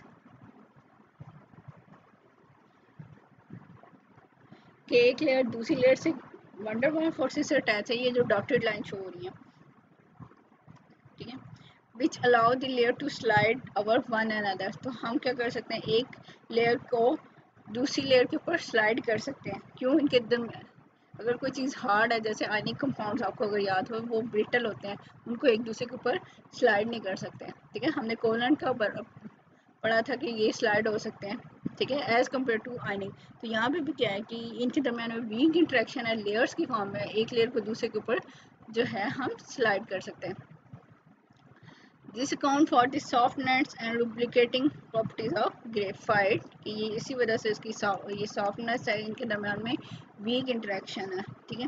कि एक लेयर दूसरी लेयर से वंडर वाल फोर्सेस से अटैच है, ये जो डॉटेड लाइन शो हो रही है। ठीक है, which allow the layer to slide over one another. तो हम क्या कर सकते हैं, एक लेयर को दूसरी लेयर के ऊपर स्लाइड कर सकते हैं। क्यों? इनके अगर कोई चीज़ हार्ड है, जैसे आयनिक कंपाउंड्स आपको अगर याद हो, वो ब्रिटल होते हैं, उनको एक दूसरे के ऊपर स्लाइड नहीं कर सकते। ठीक है, हमने कोवलेंट का पढ़ा था कि ये स्लाइड हो सकते हैं। ठीक है, एज कम्पेयर टू आयनिक। तो यहाँ पे भी क्या है कि इनके दरमियान में वीक इंटरेक्शन है, लेयर्स की फॉर्म में, एक लेयर को दूसरे के ऊपर जो है हम स्लाइड कर सकते हैं। This account for the softness and lubricating properties of graphite. कि ये इसी वजह से इसकी ये सॉफ्टनेस है, इनके दरमियान में वीक इंटरेक्शन है। ठीक है,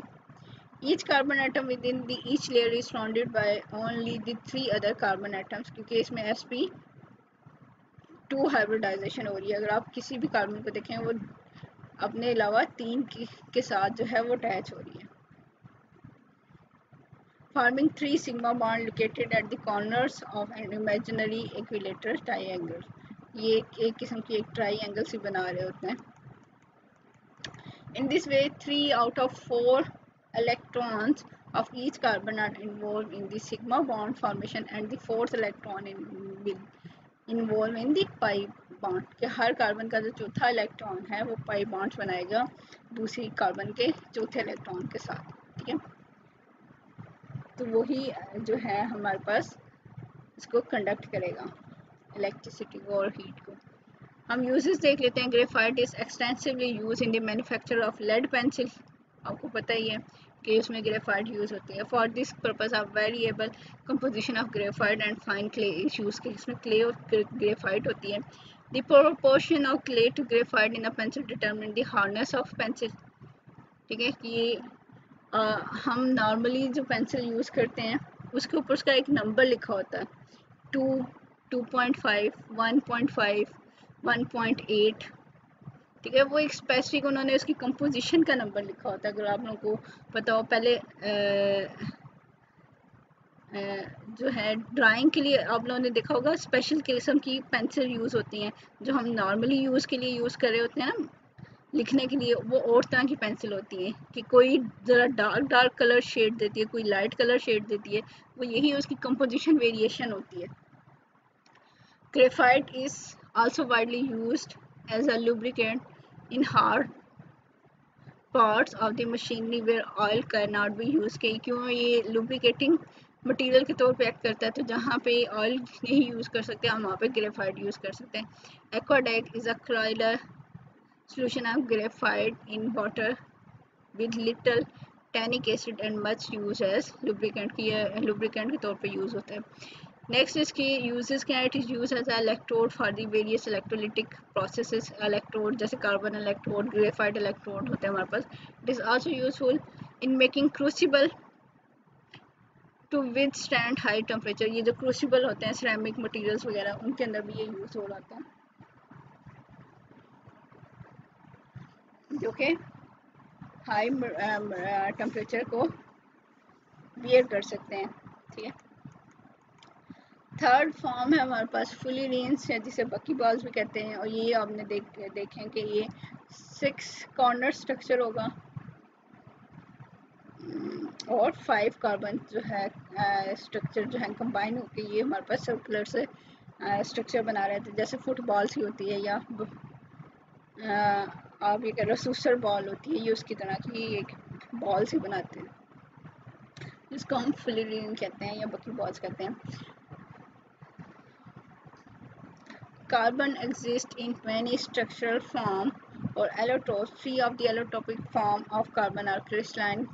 each carbon atom with in the each layer is surrounded by only the 3 other carbon atoms. क्योंकि इसमें sp2 हाइब्रिडाइजेशन हो रही है। अगर आप किसी भी कार्बन को देखें, वो अपने अलावा 3 के साथ जो है वो अटैच हो रही है, forming 3 sigma bond located at the corners of an imaginary equilateral triangle। ये एक किस्म की एक ट्राइंगल से बना रहे होते हैं। In this way, 3 out of 4 electrons of each carbon are involved in the sigma bond formation and the 4th electron will involve in the pi bond। कि हर कार्बन का जो चौथा इलेक्ट्रॉन है वो पाई बॉन्ड्स बनाएगा दूसरी कार्बन के चौथे इलेक्ट्रॉन के साथ। ठीक है, तो वही जो है हमारे पास इसको कंडक्ट करेगा, इलेक्ट्रिसिटी को और हीट को। हम यूजेस देख लेते हैं। Graphite is extensively use in the manufacture of lead pencil. आपको पता ही है कि उसमें ग्रेफाइट यूज होती है। For this purpose of variable composition of graphite and fine clay is use के, इसमें क्ले और ग्रेफाइट होती है। The proportion of clay to graphite in a pencil determine the hardness of pencil. ठीक है, कि हम नॉर्मली जो पेंसिल यूज़ करते हैं उसके ऊपर उसका एक नंबर लिखा होता है, 2, 2.5, 1.5, 1.8। ठीक है, वो एक स्पेसिफिक उन्होंने उसकी कंपोजिशन का नंबर लिखा होता है। अगर आप लोगों को पता हो, पहले जो है ड्राइंग के लिए आप लोगों ने देखा होगा स्पेशल किस्म की पेंसिल यूज़ होती हैं, जो हम नॉर्मली यूज़ के लिए यूज़ कर रहे होते हैं ना लिखने के लिए, वो और तरह की पेंसिल होती है कि कोई ज़रा डार्क कलर शेड देती है, कोई लाइट कलर शेड देती है, वो यही उसकी कंपोजिशन वेरिएशन होती है। Graphite is also widely used as a lubricant in hard parts of the machinery where oil can not be use. के क्यों ये लुब्रिकेटिंग मटेरियल के तौर पे एक्ट करता है, तो जहाँ पे ऑयल नहीं यूज़ कर सकते हम वहाँ पे ग्रेफाइट यूज़ कर सकते हैं। Aquadag is a colloidal solution of graphite in water with little tannic acid and much use as lubricant। की lubricant के तौर पे यूज़ होता है। नेक्स्ट इसकी यूजेस क्या है, it is use as electrode for the various electrolytic processes. Electrode जैसे कार्बन इलेक्ट्रोड, ग्रेफाइट इलेक्ट्रोड होते हैं हमारे पास। It is also useful in making crucible to withstand high temperature. ये जो क्रूसिबल होते हैं सिरेमिक मटेरियल्स वगैरह, उनके अंदर भी ये यूज़ हो जाता है, जो कि हाई टेम्परेचर को बियर कर सकते हैं। ठीक है, थर्ड फॉर्म है हमारे पास फुलिरीन्स है, जिसे बकी बॉल्स भी कहते हैं, और ये आपने देखें कि ये 6 कॉर्नर स्ट्रक्चर होगा और 5 कार्बन जो है स्ट्रक्चर जो है कंबाइन होकर ये हमारे पास सर्कुलर से स्ट्रक्चर बना रहे थे, जैसे फुटबॉल्स की होती है या आप ये कह रहे हो सूसर बॉल होती है, ये उसकी तरह की एक बॉल सी बनाते हैं, जिसको हम फुलिरीन कहते हैं या बकी बॉल्स कहते हैं। Carbon exists in many structural form or allotropes. 3 of the allotropic form of carbon are crystalline,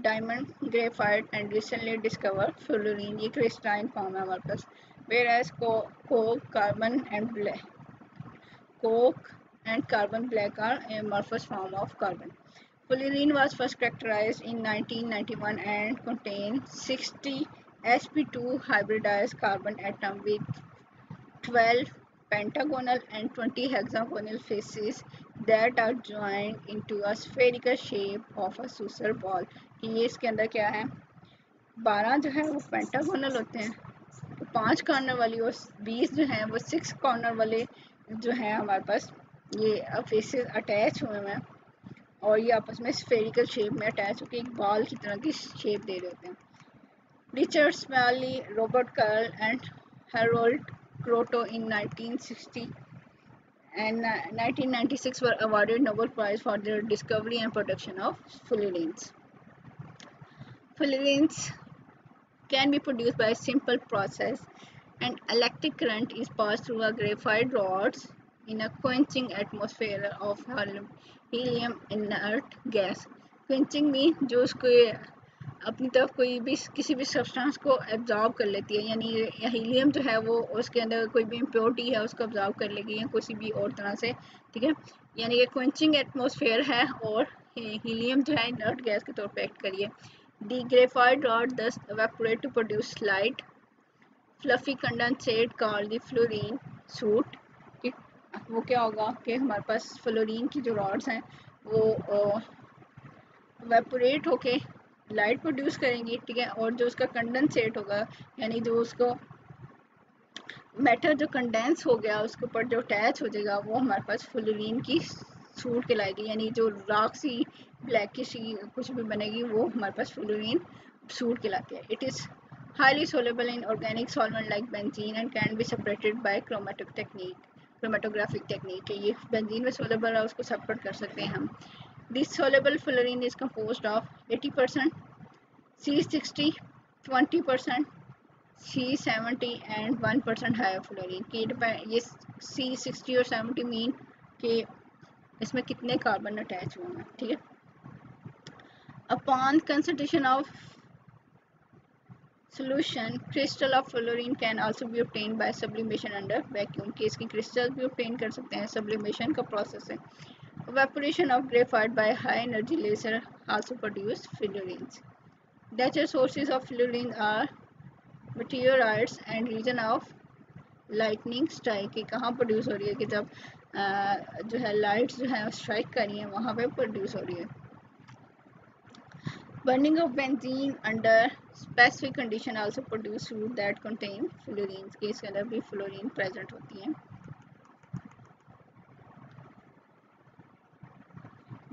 diamond, graphite, and recently discovered fullerene. ये crystalline form है हमारे पास. Whereas coke, carbon black are amorphous form of carbon. Fullerene was first characterized in 1991 and contains 60 sp2 hybridized carbon atom with 12 pentagonal and 20 hexagonal faces that are joined into a spherical shape of a saucer ball. कि ये इसके अंदर क्या है, 12 जो है वो pentagonal होते हैं, तो 5 कॉर्नर वाली, और 20 जो हैं वो 6 कॉर्नर वाले जो हैं हमारे पास ये फेसेस अटैच हुए हैं, और ये आपस में स्फेरिकल शेप में अटैच होकर एक बॉल की तरह की शेप दे रहे होते हैं. Richard Smalley, Robert Curl and Harold Kroto in 1960 and 1996 were awarded Nobel Prize for their discovery and production of fullerenes. Fullerenes can be produced by a simple process. An electric current is passed through a graphite rods in a quenching atmosphere of helium inert gas. Quenching means जो उसको अपनी तरफ कोई भी किसी भी substance को absorb कर लेती है, यानी हीलियम जो है वो उसके अंदर कोई भी इम्प्योरिटी है उसको एब्जॉर्ब कर लेगी या किसी भी और तरह से, ठीक है, यानी कि क्वेंचिंग एटमॉस्फेयर है और हीलियम जो है इनर्ट गैस के तौर पे एक्ट करिए. द ग्रेफाइट रॉड दस evaporate to produce light fluffy condensate called the fluorine soot. वो क्या होगा कि हमारे पास फ्लोरीन की जो रॉड्स हैं वो evaporate होके लाइट प्रोड्यूस करेंगी, ठीक है, और जो उसका कंडेंसेट होगा यानी जो उसको मैटर जो कंडेंस हो गया उसके ऊपर जो अटैच हो जाएगा वो हमारे पास फ्लोरीन की सूट कहलाएगी, यानी जो रॉक सी ब्लैक सी कुछ भी बनेगी वो हमारे पास फ्लोरीन सूट कहलाती है. It is highly soluble in organic solvent like benzene and can be separated by chromatographic technique. ये बेंजीन में soluble है उसको सेपरेट कर सकते हैं हम. This soluble fullerene is composed of 80% C60, 20% C70 and 1% higher fullerene. कि ये C60 और 70 मीन कि इसमें कितने कार्बन अटैच हुए हैं, ठीक है. Upon concentration of solution, crystal of fullerene can also be obtained by sublimation under vacuum. कि इसकी क्रिस्टल भी obtain कर सकते हैं, sublimation का प्रोसेस है. Evaporation of graphite by high energy laser also produce fullerenes. Natural sources of fullerene are meteorites and region of lightning strike. कि कहाँ प्रोड्यूस हो रही है कि जब जो है लाइट्स जो है स्ट्राइक कर रही है वहाँ पे प्रोड्यूस हो रही है. Burning of benzene under specific condition also produce fluid that contain fullerenes. कि इसके अंदर भी फ्लोरीन प्रेजेंट होती है.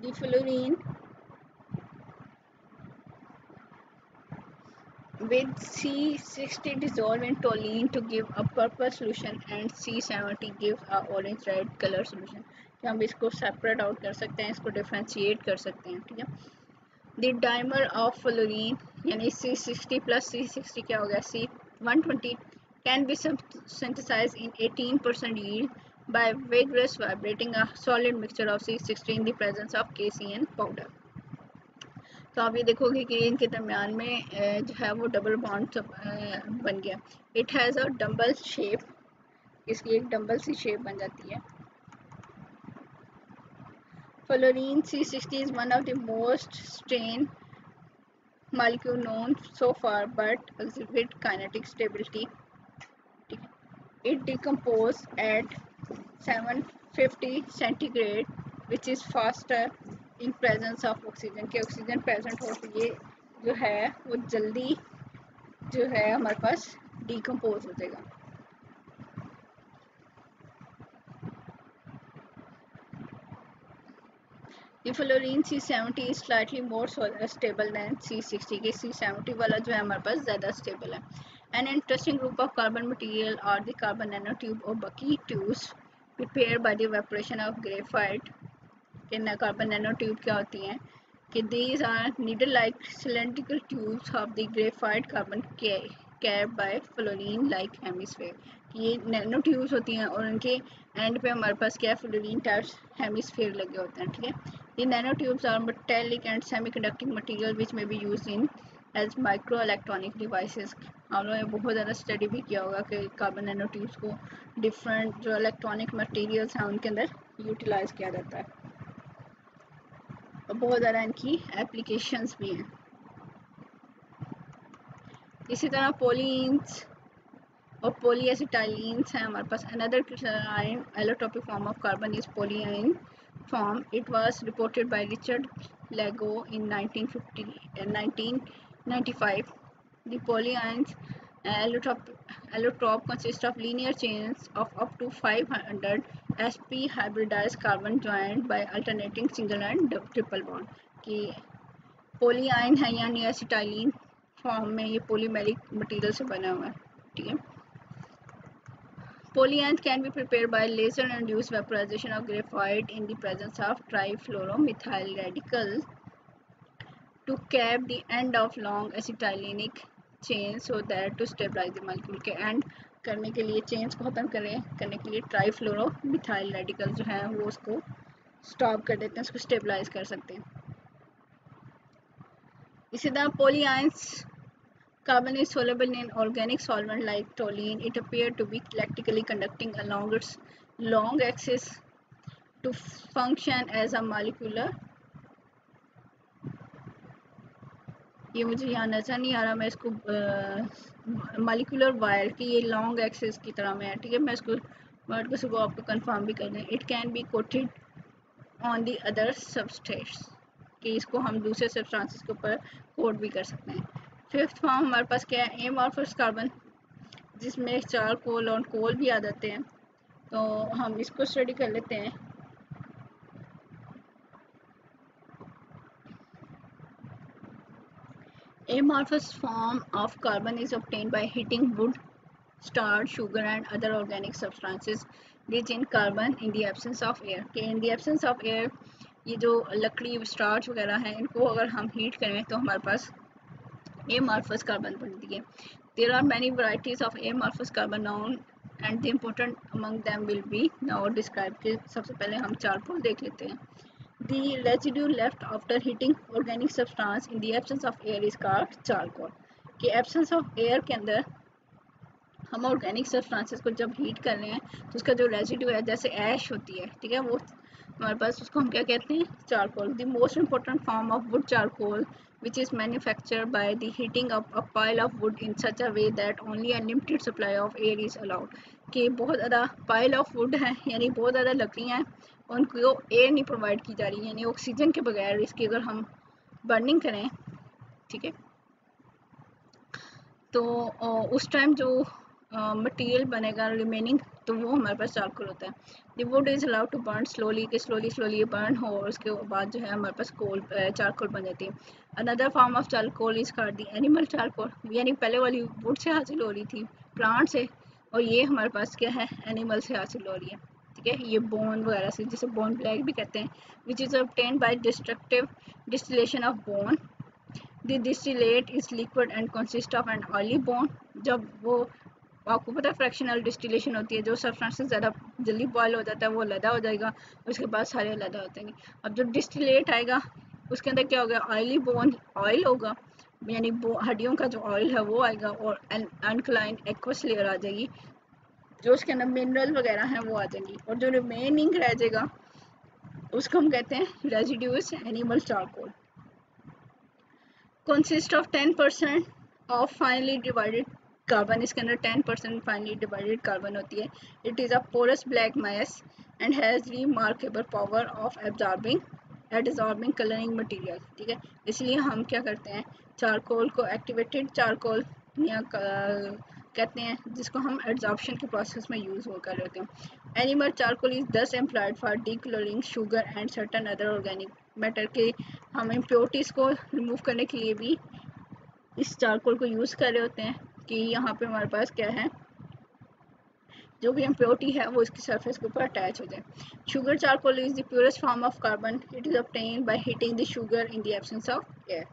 The fullerene with C60 dissolve in toluene to give a purple solution and C70 gives a orange red color solution. कि हम इसको separate out कर सकते हैं, इसको differentiate कर सकते हैं, ठीक है. The dimer of fullerene यानी C60 plus C60 क्या हो गया C120 can be synthesized in 18% yield by vigorous vibrating a solid mixture of C60 in the presence of KCN powder. तो आप ये देखोगे कि इनके दरमियान में जो है वो डबल बॉन्ड बन गया. It has a dumbbell shape, इसकी एक डंबल सी शेप बन जाती है. Fullerene C60 is one of the most strained molecule known so far but exhibit kinetic stability. It decomposes at 750 centigrade which is faster in presence of oxygen. के oxygen present हो तो ये जो है वो जल्दी जो है हमारे पास डिकम्पोज हो जाएगा। ये fluorine C70 is slightly more stable than C60 के C70 वाला जो है हमारे पास ज़्यादा स्टेबल है। An interesting group of carbon material are the carbon nanotube or bucky tubes prepared by the evaporation of graphite। कि carbon nanotube क्या होती हैं कि these are needle-like cylindrical tubes of the graphite carbon capped by fluorine-like hemisphere। ये nano tubes होती हैं और उनके एंड पे हमारे पास क्या फ्लोरीन टाइप्स हेमिस्फीयर लगे होते हैं। ठीक है, ये nano tubes are metallic and semiconducting material which may be used in as micro electronic devices. हम लोगों ने बहुत ज़्यादा स्टडी भी किया होगा कि कार्बन नैनो ट्यूब्स को डिफरेंट जो इलेक्ट्रॉनिक मटेरियल्स हैं उनके अंदर यूटिलाइज किया जाता है और बहुत ज़्यादा इनकी एप्लीकेशंस भी हैं। इसी तरह पोलीन्स और polyacetylene है हमारे पास। Another allotropic form of carbon is polyene form. It was reported by Richard Lego in 1995. The polyenes allotrope consist of linear chains of up to 500 sp hybridized carbon joined by alternating single and triple bond। कि पोलीआइन है यानी acetylene form में ये polymeric material से बना हुआ है। ठीक है, Polyenes can be prepared by laser-induced vaporization of graphite in the presence of trifluoromethyl radical to cap the end of long acetylenic chain so that to stabilize the molecule। के end करने के लिए चेन्स को खत्म करने के लिए ट्राईफ्लोरोमिथाइल radical जो है वो उसको स्टॉप कर देते हैं, उसको स्टेबलाइज कर सकते हैं। इसी तरह पोलीआइंस Carbon is soluble in organic solvent like toluene. It appeared to be electrically conducting along its long axis to function as a molecular। ये मुझे यहाँ नज़र नहीं आ रहा, मैं इसको molecular wire की ये long axis की तरह में है। ठीक है, मैं इसको वर्ड को सुबह आपको कंफर्म भी कर दें। It can be coated on the other substrates कि इसको हम दूसरे सब्सटेंसेस के ऊपर कोट भी कर सकते हैं। फिफ्थ फॉर्म हमारे पास क्या है, एमॉर्फस कार्बन, जिसमें चारकोल और कोल भी आ जाते हैं। तो हम इसको स्टडी कर लेते हैं। Amorphous form of carbon is obtained by heating wood, starch, sugar and other organic substances rich in carbon in the absence of air। कि in the absence of air ये जो लकड़ी स्टार्च वगैरह हैं इनको अगर हम हीट करें तो हमारे पास amorphous carbon बनती है। There are many varieties of amorphous carbon known and the important among them will be now described। के सबसे पहले हम चारकोल देख लेते हैं। The residue left after heating organic substance in the absence of air is called charcoal। कि absence of air के अंदर हम ऑर्गेनिक सब्सटेंसेस को जब हीट कर रहे हैं तो उसका जो रेजिड्यू है जैसे ऐश होती है, ठीक है, वो हमारे पास उसको हम क्या कहते हैं, charcoal. The most important form of would charcoal which is manufactured by the heating up a pile of wood in such a way that only a limited supply of air is allowed। कि बहुत ज़्यादा pile of would है यानी बहुत ज़्यादा लकड़ियाँ हैं, उनको एयर नहीं प्रोवाइड की जा रही, यानी ऑक्सीजन के बगैर इसकी अगर हम बर्निंग करें, ठीक है, तो उस टाइम जो मटेरियल बनेगा रिमेनिंग तो वो हमारे पास चारकोल होता है। The wood is allowed to burn slowly, कि स्लोली बर्न हो और उसके बाद जो है हमारे पास चारकोल बन जाती है। Another form of charcoal is called the animal charcoal, यानी पहले वाली वुड से हासिल हो रही थी, प्लांट से, और ये हमारे पास क्या है, एनिमल से हासिल हो रही है। ठीक है, ये बोन वगैरह से, जिसे बोन ब्लैक भी कहते हैं, which is obtained by destructive distillation of bone. The distillate is liquid and consist of an oily bone. जब वो आपको पता है फ्रैक्शनल डिस्टिलेशन होती है, जो सब्सटेंस ज़्यादा जल्दी बॉयल हो जाता है वो अलग हो जाएगा, उसके बाद सारे अलग होते हैं। अब जो डिस्टिलेट आएगा उसके अंदर क्या होगा, ऑयली बोन ऑयल होगा, यानी हड्डियों का जो ऑयल है वो आएगा, और अनक्लाइन एक्वस लेयर आ जाएगी, जो उसके अंदर मिनरल वगैरह हैं वो आ जाएंगी, और जो रिमेनिंग रह जाएगा उसको हम कहते हैं residues animal charcoal. Consist of 10% of finely divided carbon, इसके अंदर 10% फाइनली डिवाइडेड कार्बन होती है। It is a porous black mass and has remarkable power of absorbing colouring material. ठीक है, इसलिए हम क्या करते हैं, चारकोल को एक्टिवेटेड चारकोल या कहते हैं, जिसको हम एड्जॉर्प्शन के प्रोसेस में यूज़ हो कर होते हैं। Animal charcoal is thus employed for decolouring sugar and certain other organic matter के हम इम्प्योरिटीज़ को रिमूव करने के लिए भी इस चारकोल को यूज़ कर रहे होते हैं कि यहाँ पे हमारे पास क्या है, जो भी इम्प्योरिटी है वो इसकी सरफेस के ऊपर अटैच हो जाए। Sugar charcoal is the purest form of carbon, it is obtained by heating the sugar in the absence of air.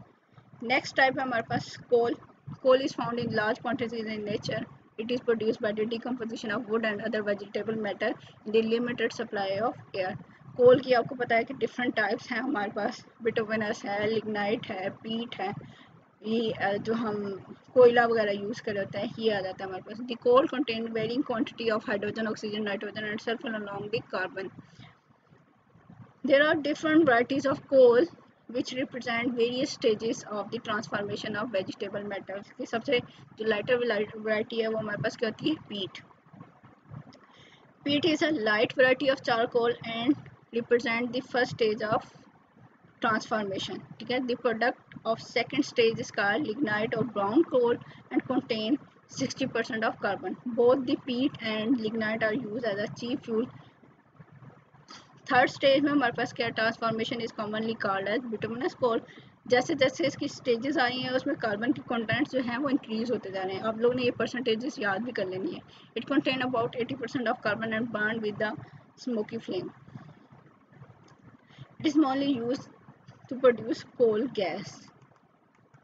Next type है हमारे पास coal. Coal is found in large quantities in nature, it is produced by the decomposition of wood and other vegetable matter in the limited supply of air. Coal की आपको पता है कि different types हैं हमारे पास, बिटुमिनस है, lignite है, पीट है, ये जो हम कोयला वगैरह यूज़ कर होते हैं ये आ जाता है हमारे पास। The coal contain varying quantity of hydrogen, oxygen, nitrogen and sulphur along the carbon. There are different varieties of coal which represent various stages of the transformation of vegetable metals। की सबसे जो लाइटर वैरायटी है वो हमारे पास क्या होती है, peat. Peat is a light variety of charcoal and represent the first stage of transformation. ठीक है, the product of second stage is called lignite और brown coal and contain 60% of carbon. Both the peat and lignite are used as a cheap fuel। Third stage में हमारे पास क्या transformation is commonly called as bituminous coal. जैसे जैसे इसकी stages आई हैं उसमें कार्बन के कंटेंट्स जो हैं वो इंक्रीज होते जा रहे हैं। आप लोगों ने ये परसेंटेजेस याद भी कर लेनी है। It contain about 80% of carbon and burn with the smoky flame. It is mainly use to produce coal gas।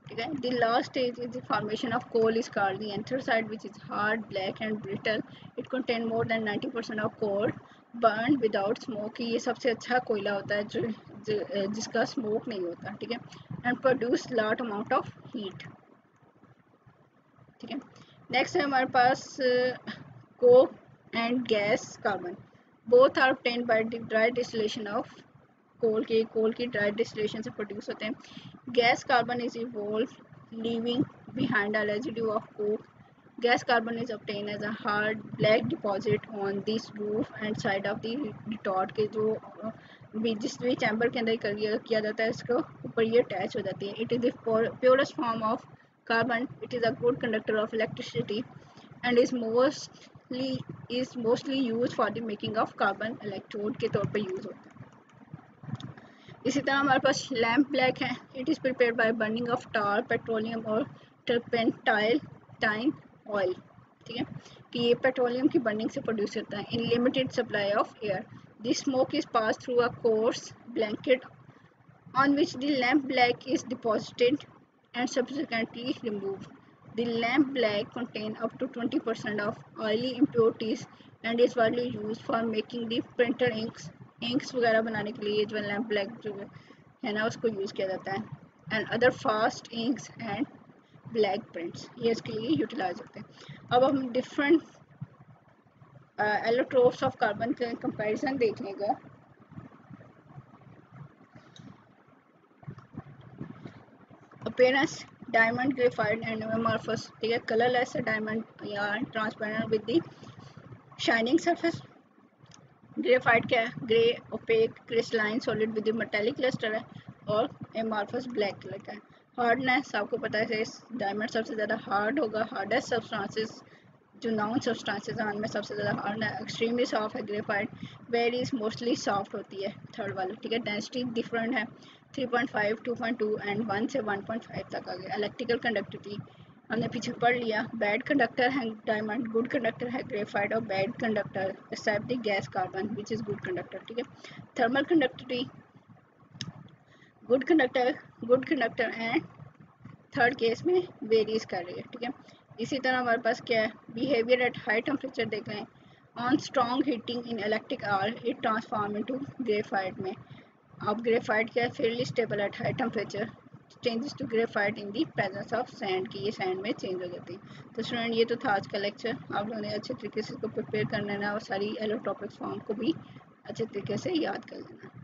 ठीक है, the last stage is the formation of coal is called the anthracite, which is hard, black and brittle। It contain more than 90% of coal burned without smoke। ये सबसे अच्छा कोयला होता है जिसका smoke नहीं होता। ठीक है, and produce lot amount of heat। ठीक है, नेक्स्ट है हमारे पास coke and gas carbon। both are obtained by the dry distillation of कोल की ड्राई डिस्टिलेशन से प्रोड्यूस होते हैं। Gas carbon is evolve leaving behind a residue of coke. Gas carbon is obtain as a hard black deposit on this roof and side of the retort के जो जिस भी chamber के अंदर किया जाता है इसको ऊपर ये अटैच हो जाती है। It is the purest form of carbon, it is a good conductor of electricity and is mostly use for the making of carbon electrode के तौर पर यूज होता है। इसी तरह हमारे पास लैम्प ब्लैक है। It is prepared by burning of tar, petroleum और टर्पेंटाइल टाइन ऑयल। ठीक है, कि ये पेट्रोलियम की बर्निंग से प्रोड्यूस होता है in limited supply of air. This smoke is pass through a course blanket on which the lamp black is deposited and subsequently removed. The lamp black contain up to 20% of oily impurities and is widely used for making the printer inks वगैरह बनाने के लिए जो lamp black जो है ना उसको use किया जाता है। And other fast inks and black prints ये इसके लिए यूटिलाइज होते हैं। अब हम डिफरेंट एलोट्रोप्स ऑफ कार्बन के कंपैरिजन देख लेंगे। Appearance diamond, graphite and amorphous. ठीक है, कलरलेस डायमंड या transparent with the shining surface. Graphite क्या है, grey opaque crystalline solid with metallic lustre है और एमॉर्फस ब्लैक कलर का है। हार्डनेस आपको पता है डायमंड सबसे ज़्यादा हार्ड होगा। हार्डेस्ट सब्सटेंसेस जो नॉन सब्सटेंसेस हैं उनमें सबसे ज़्यादा हार्ड है। एक्सट्रीमली सॉफ्ट है ग्रेफाइट, वेरीज मोस्टली सॉफ्ट होती है थर्ड वाली। ठीक है, डेंसिटी डिफरेंट है 3.5, 2.2 एंड 1 से 1.5 तक आ गया। इलेक्ट्रिकल कंडक्टिविटी हमने पीछे पढ़ लिया। बैड कंडक्टर है डायमंड, गुड कंडक्टर है ग्रेफाइट और bad conductor except the gas carbon which is good conductor. ठीक है, thermal conductivity good conductor and third case में वेरीज कर रही है। ठीक है, इसी तरह हमारे पास क्या है, बिहेवियर एट हाई टेम्परेचर देख लें। On strong heating in electric arc it transform into graphite में। अब ग्रेफाइट क्या है, fairly stable at high temperature, changes to graphite in the presence of sand की ये सैंड में चेंज हो जाती है। तो स्टूडेंट ये तो था आज का लेक्चर। आप लोगों ने अच्छे तरीके से इसको प्रिपेयर कर लेना और सारी एलोट्रोपिक फॉर्म को भी अच्छे तरीके से याद कर लेना।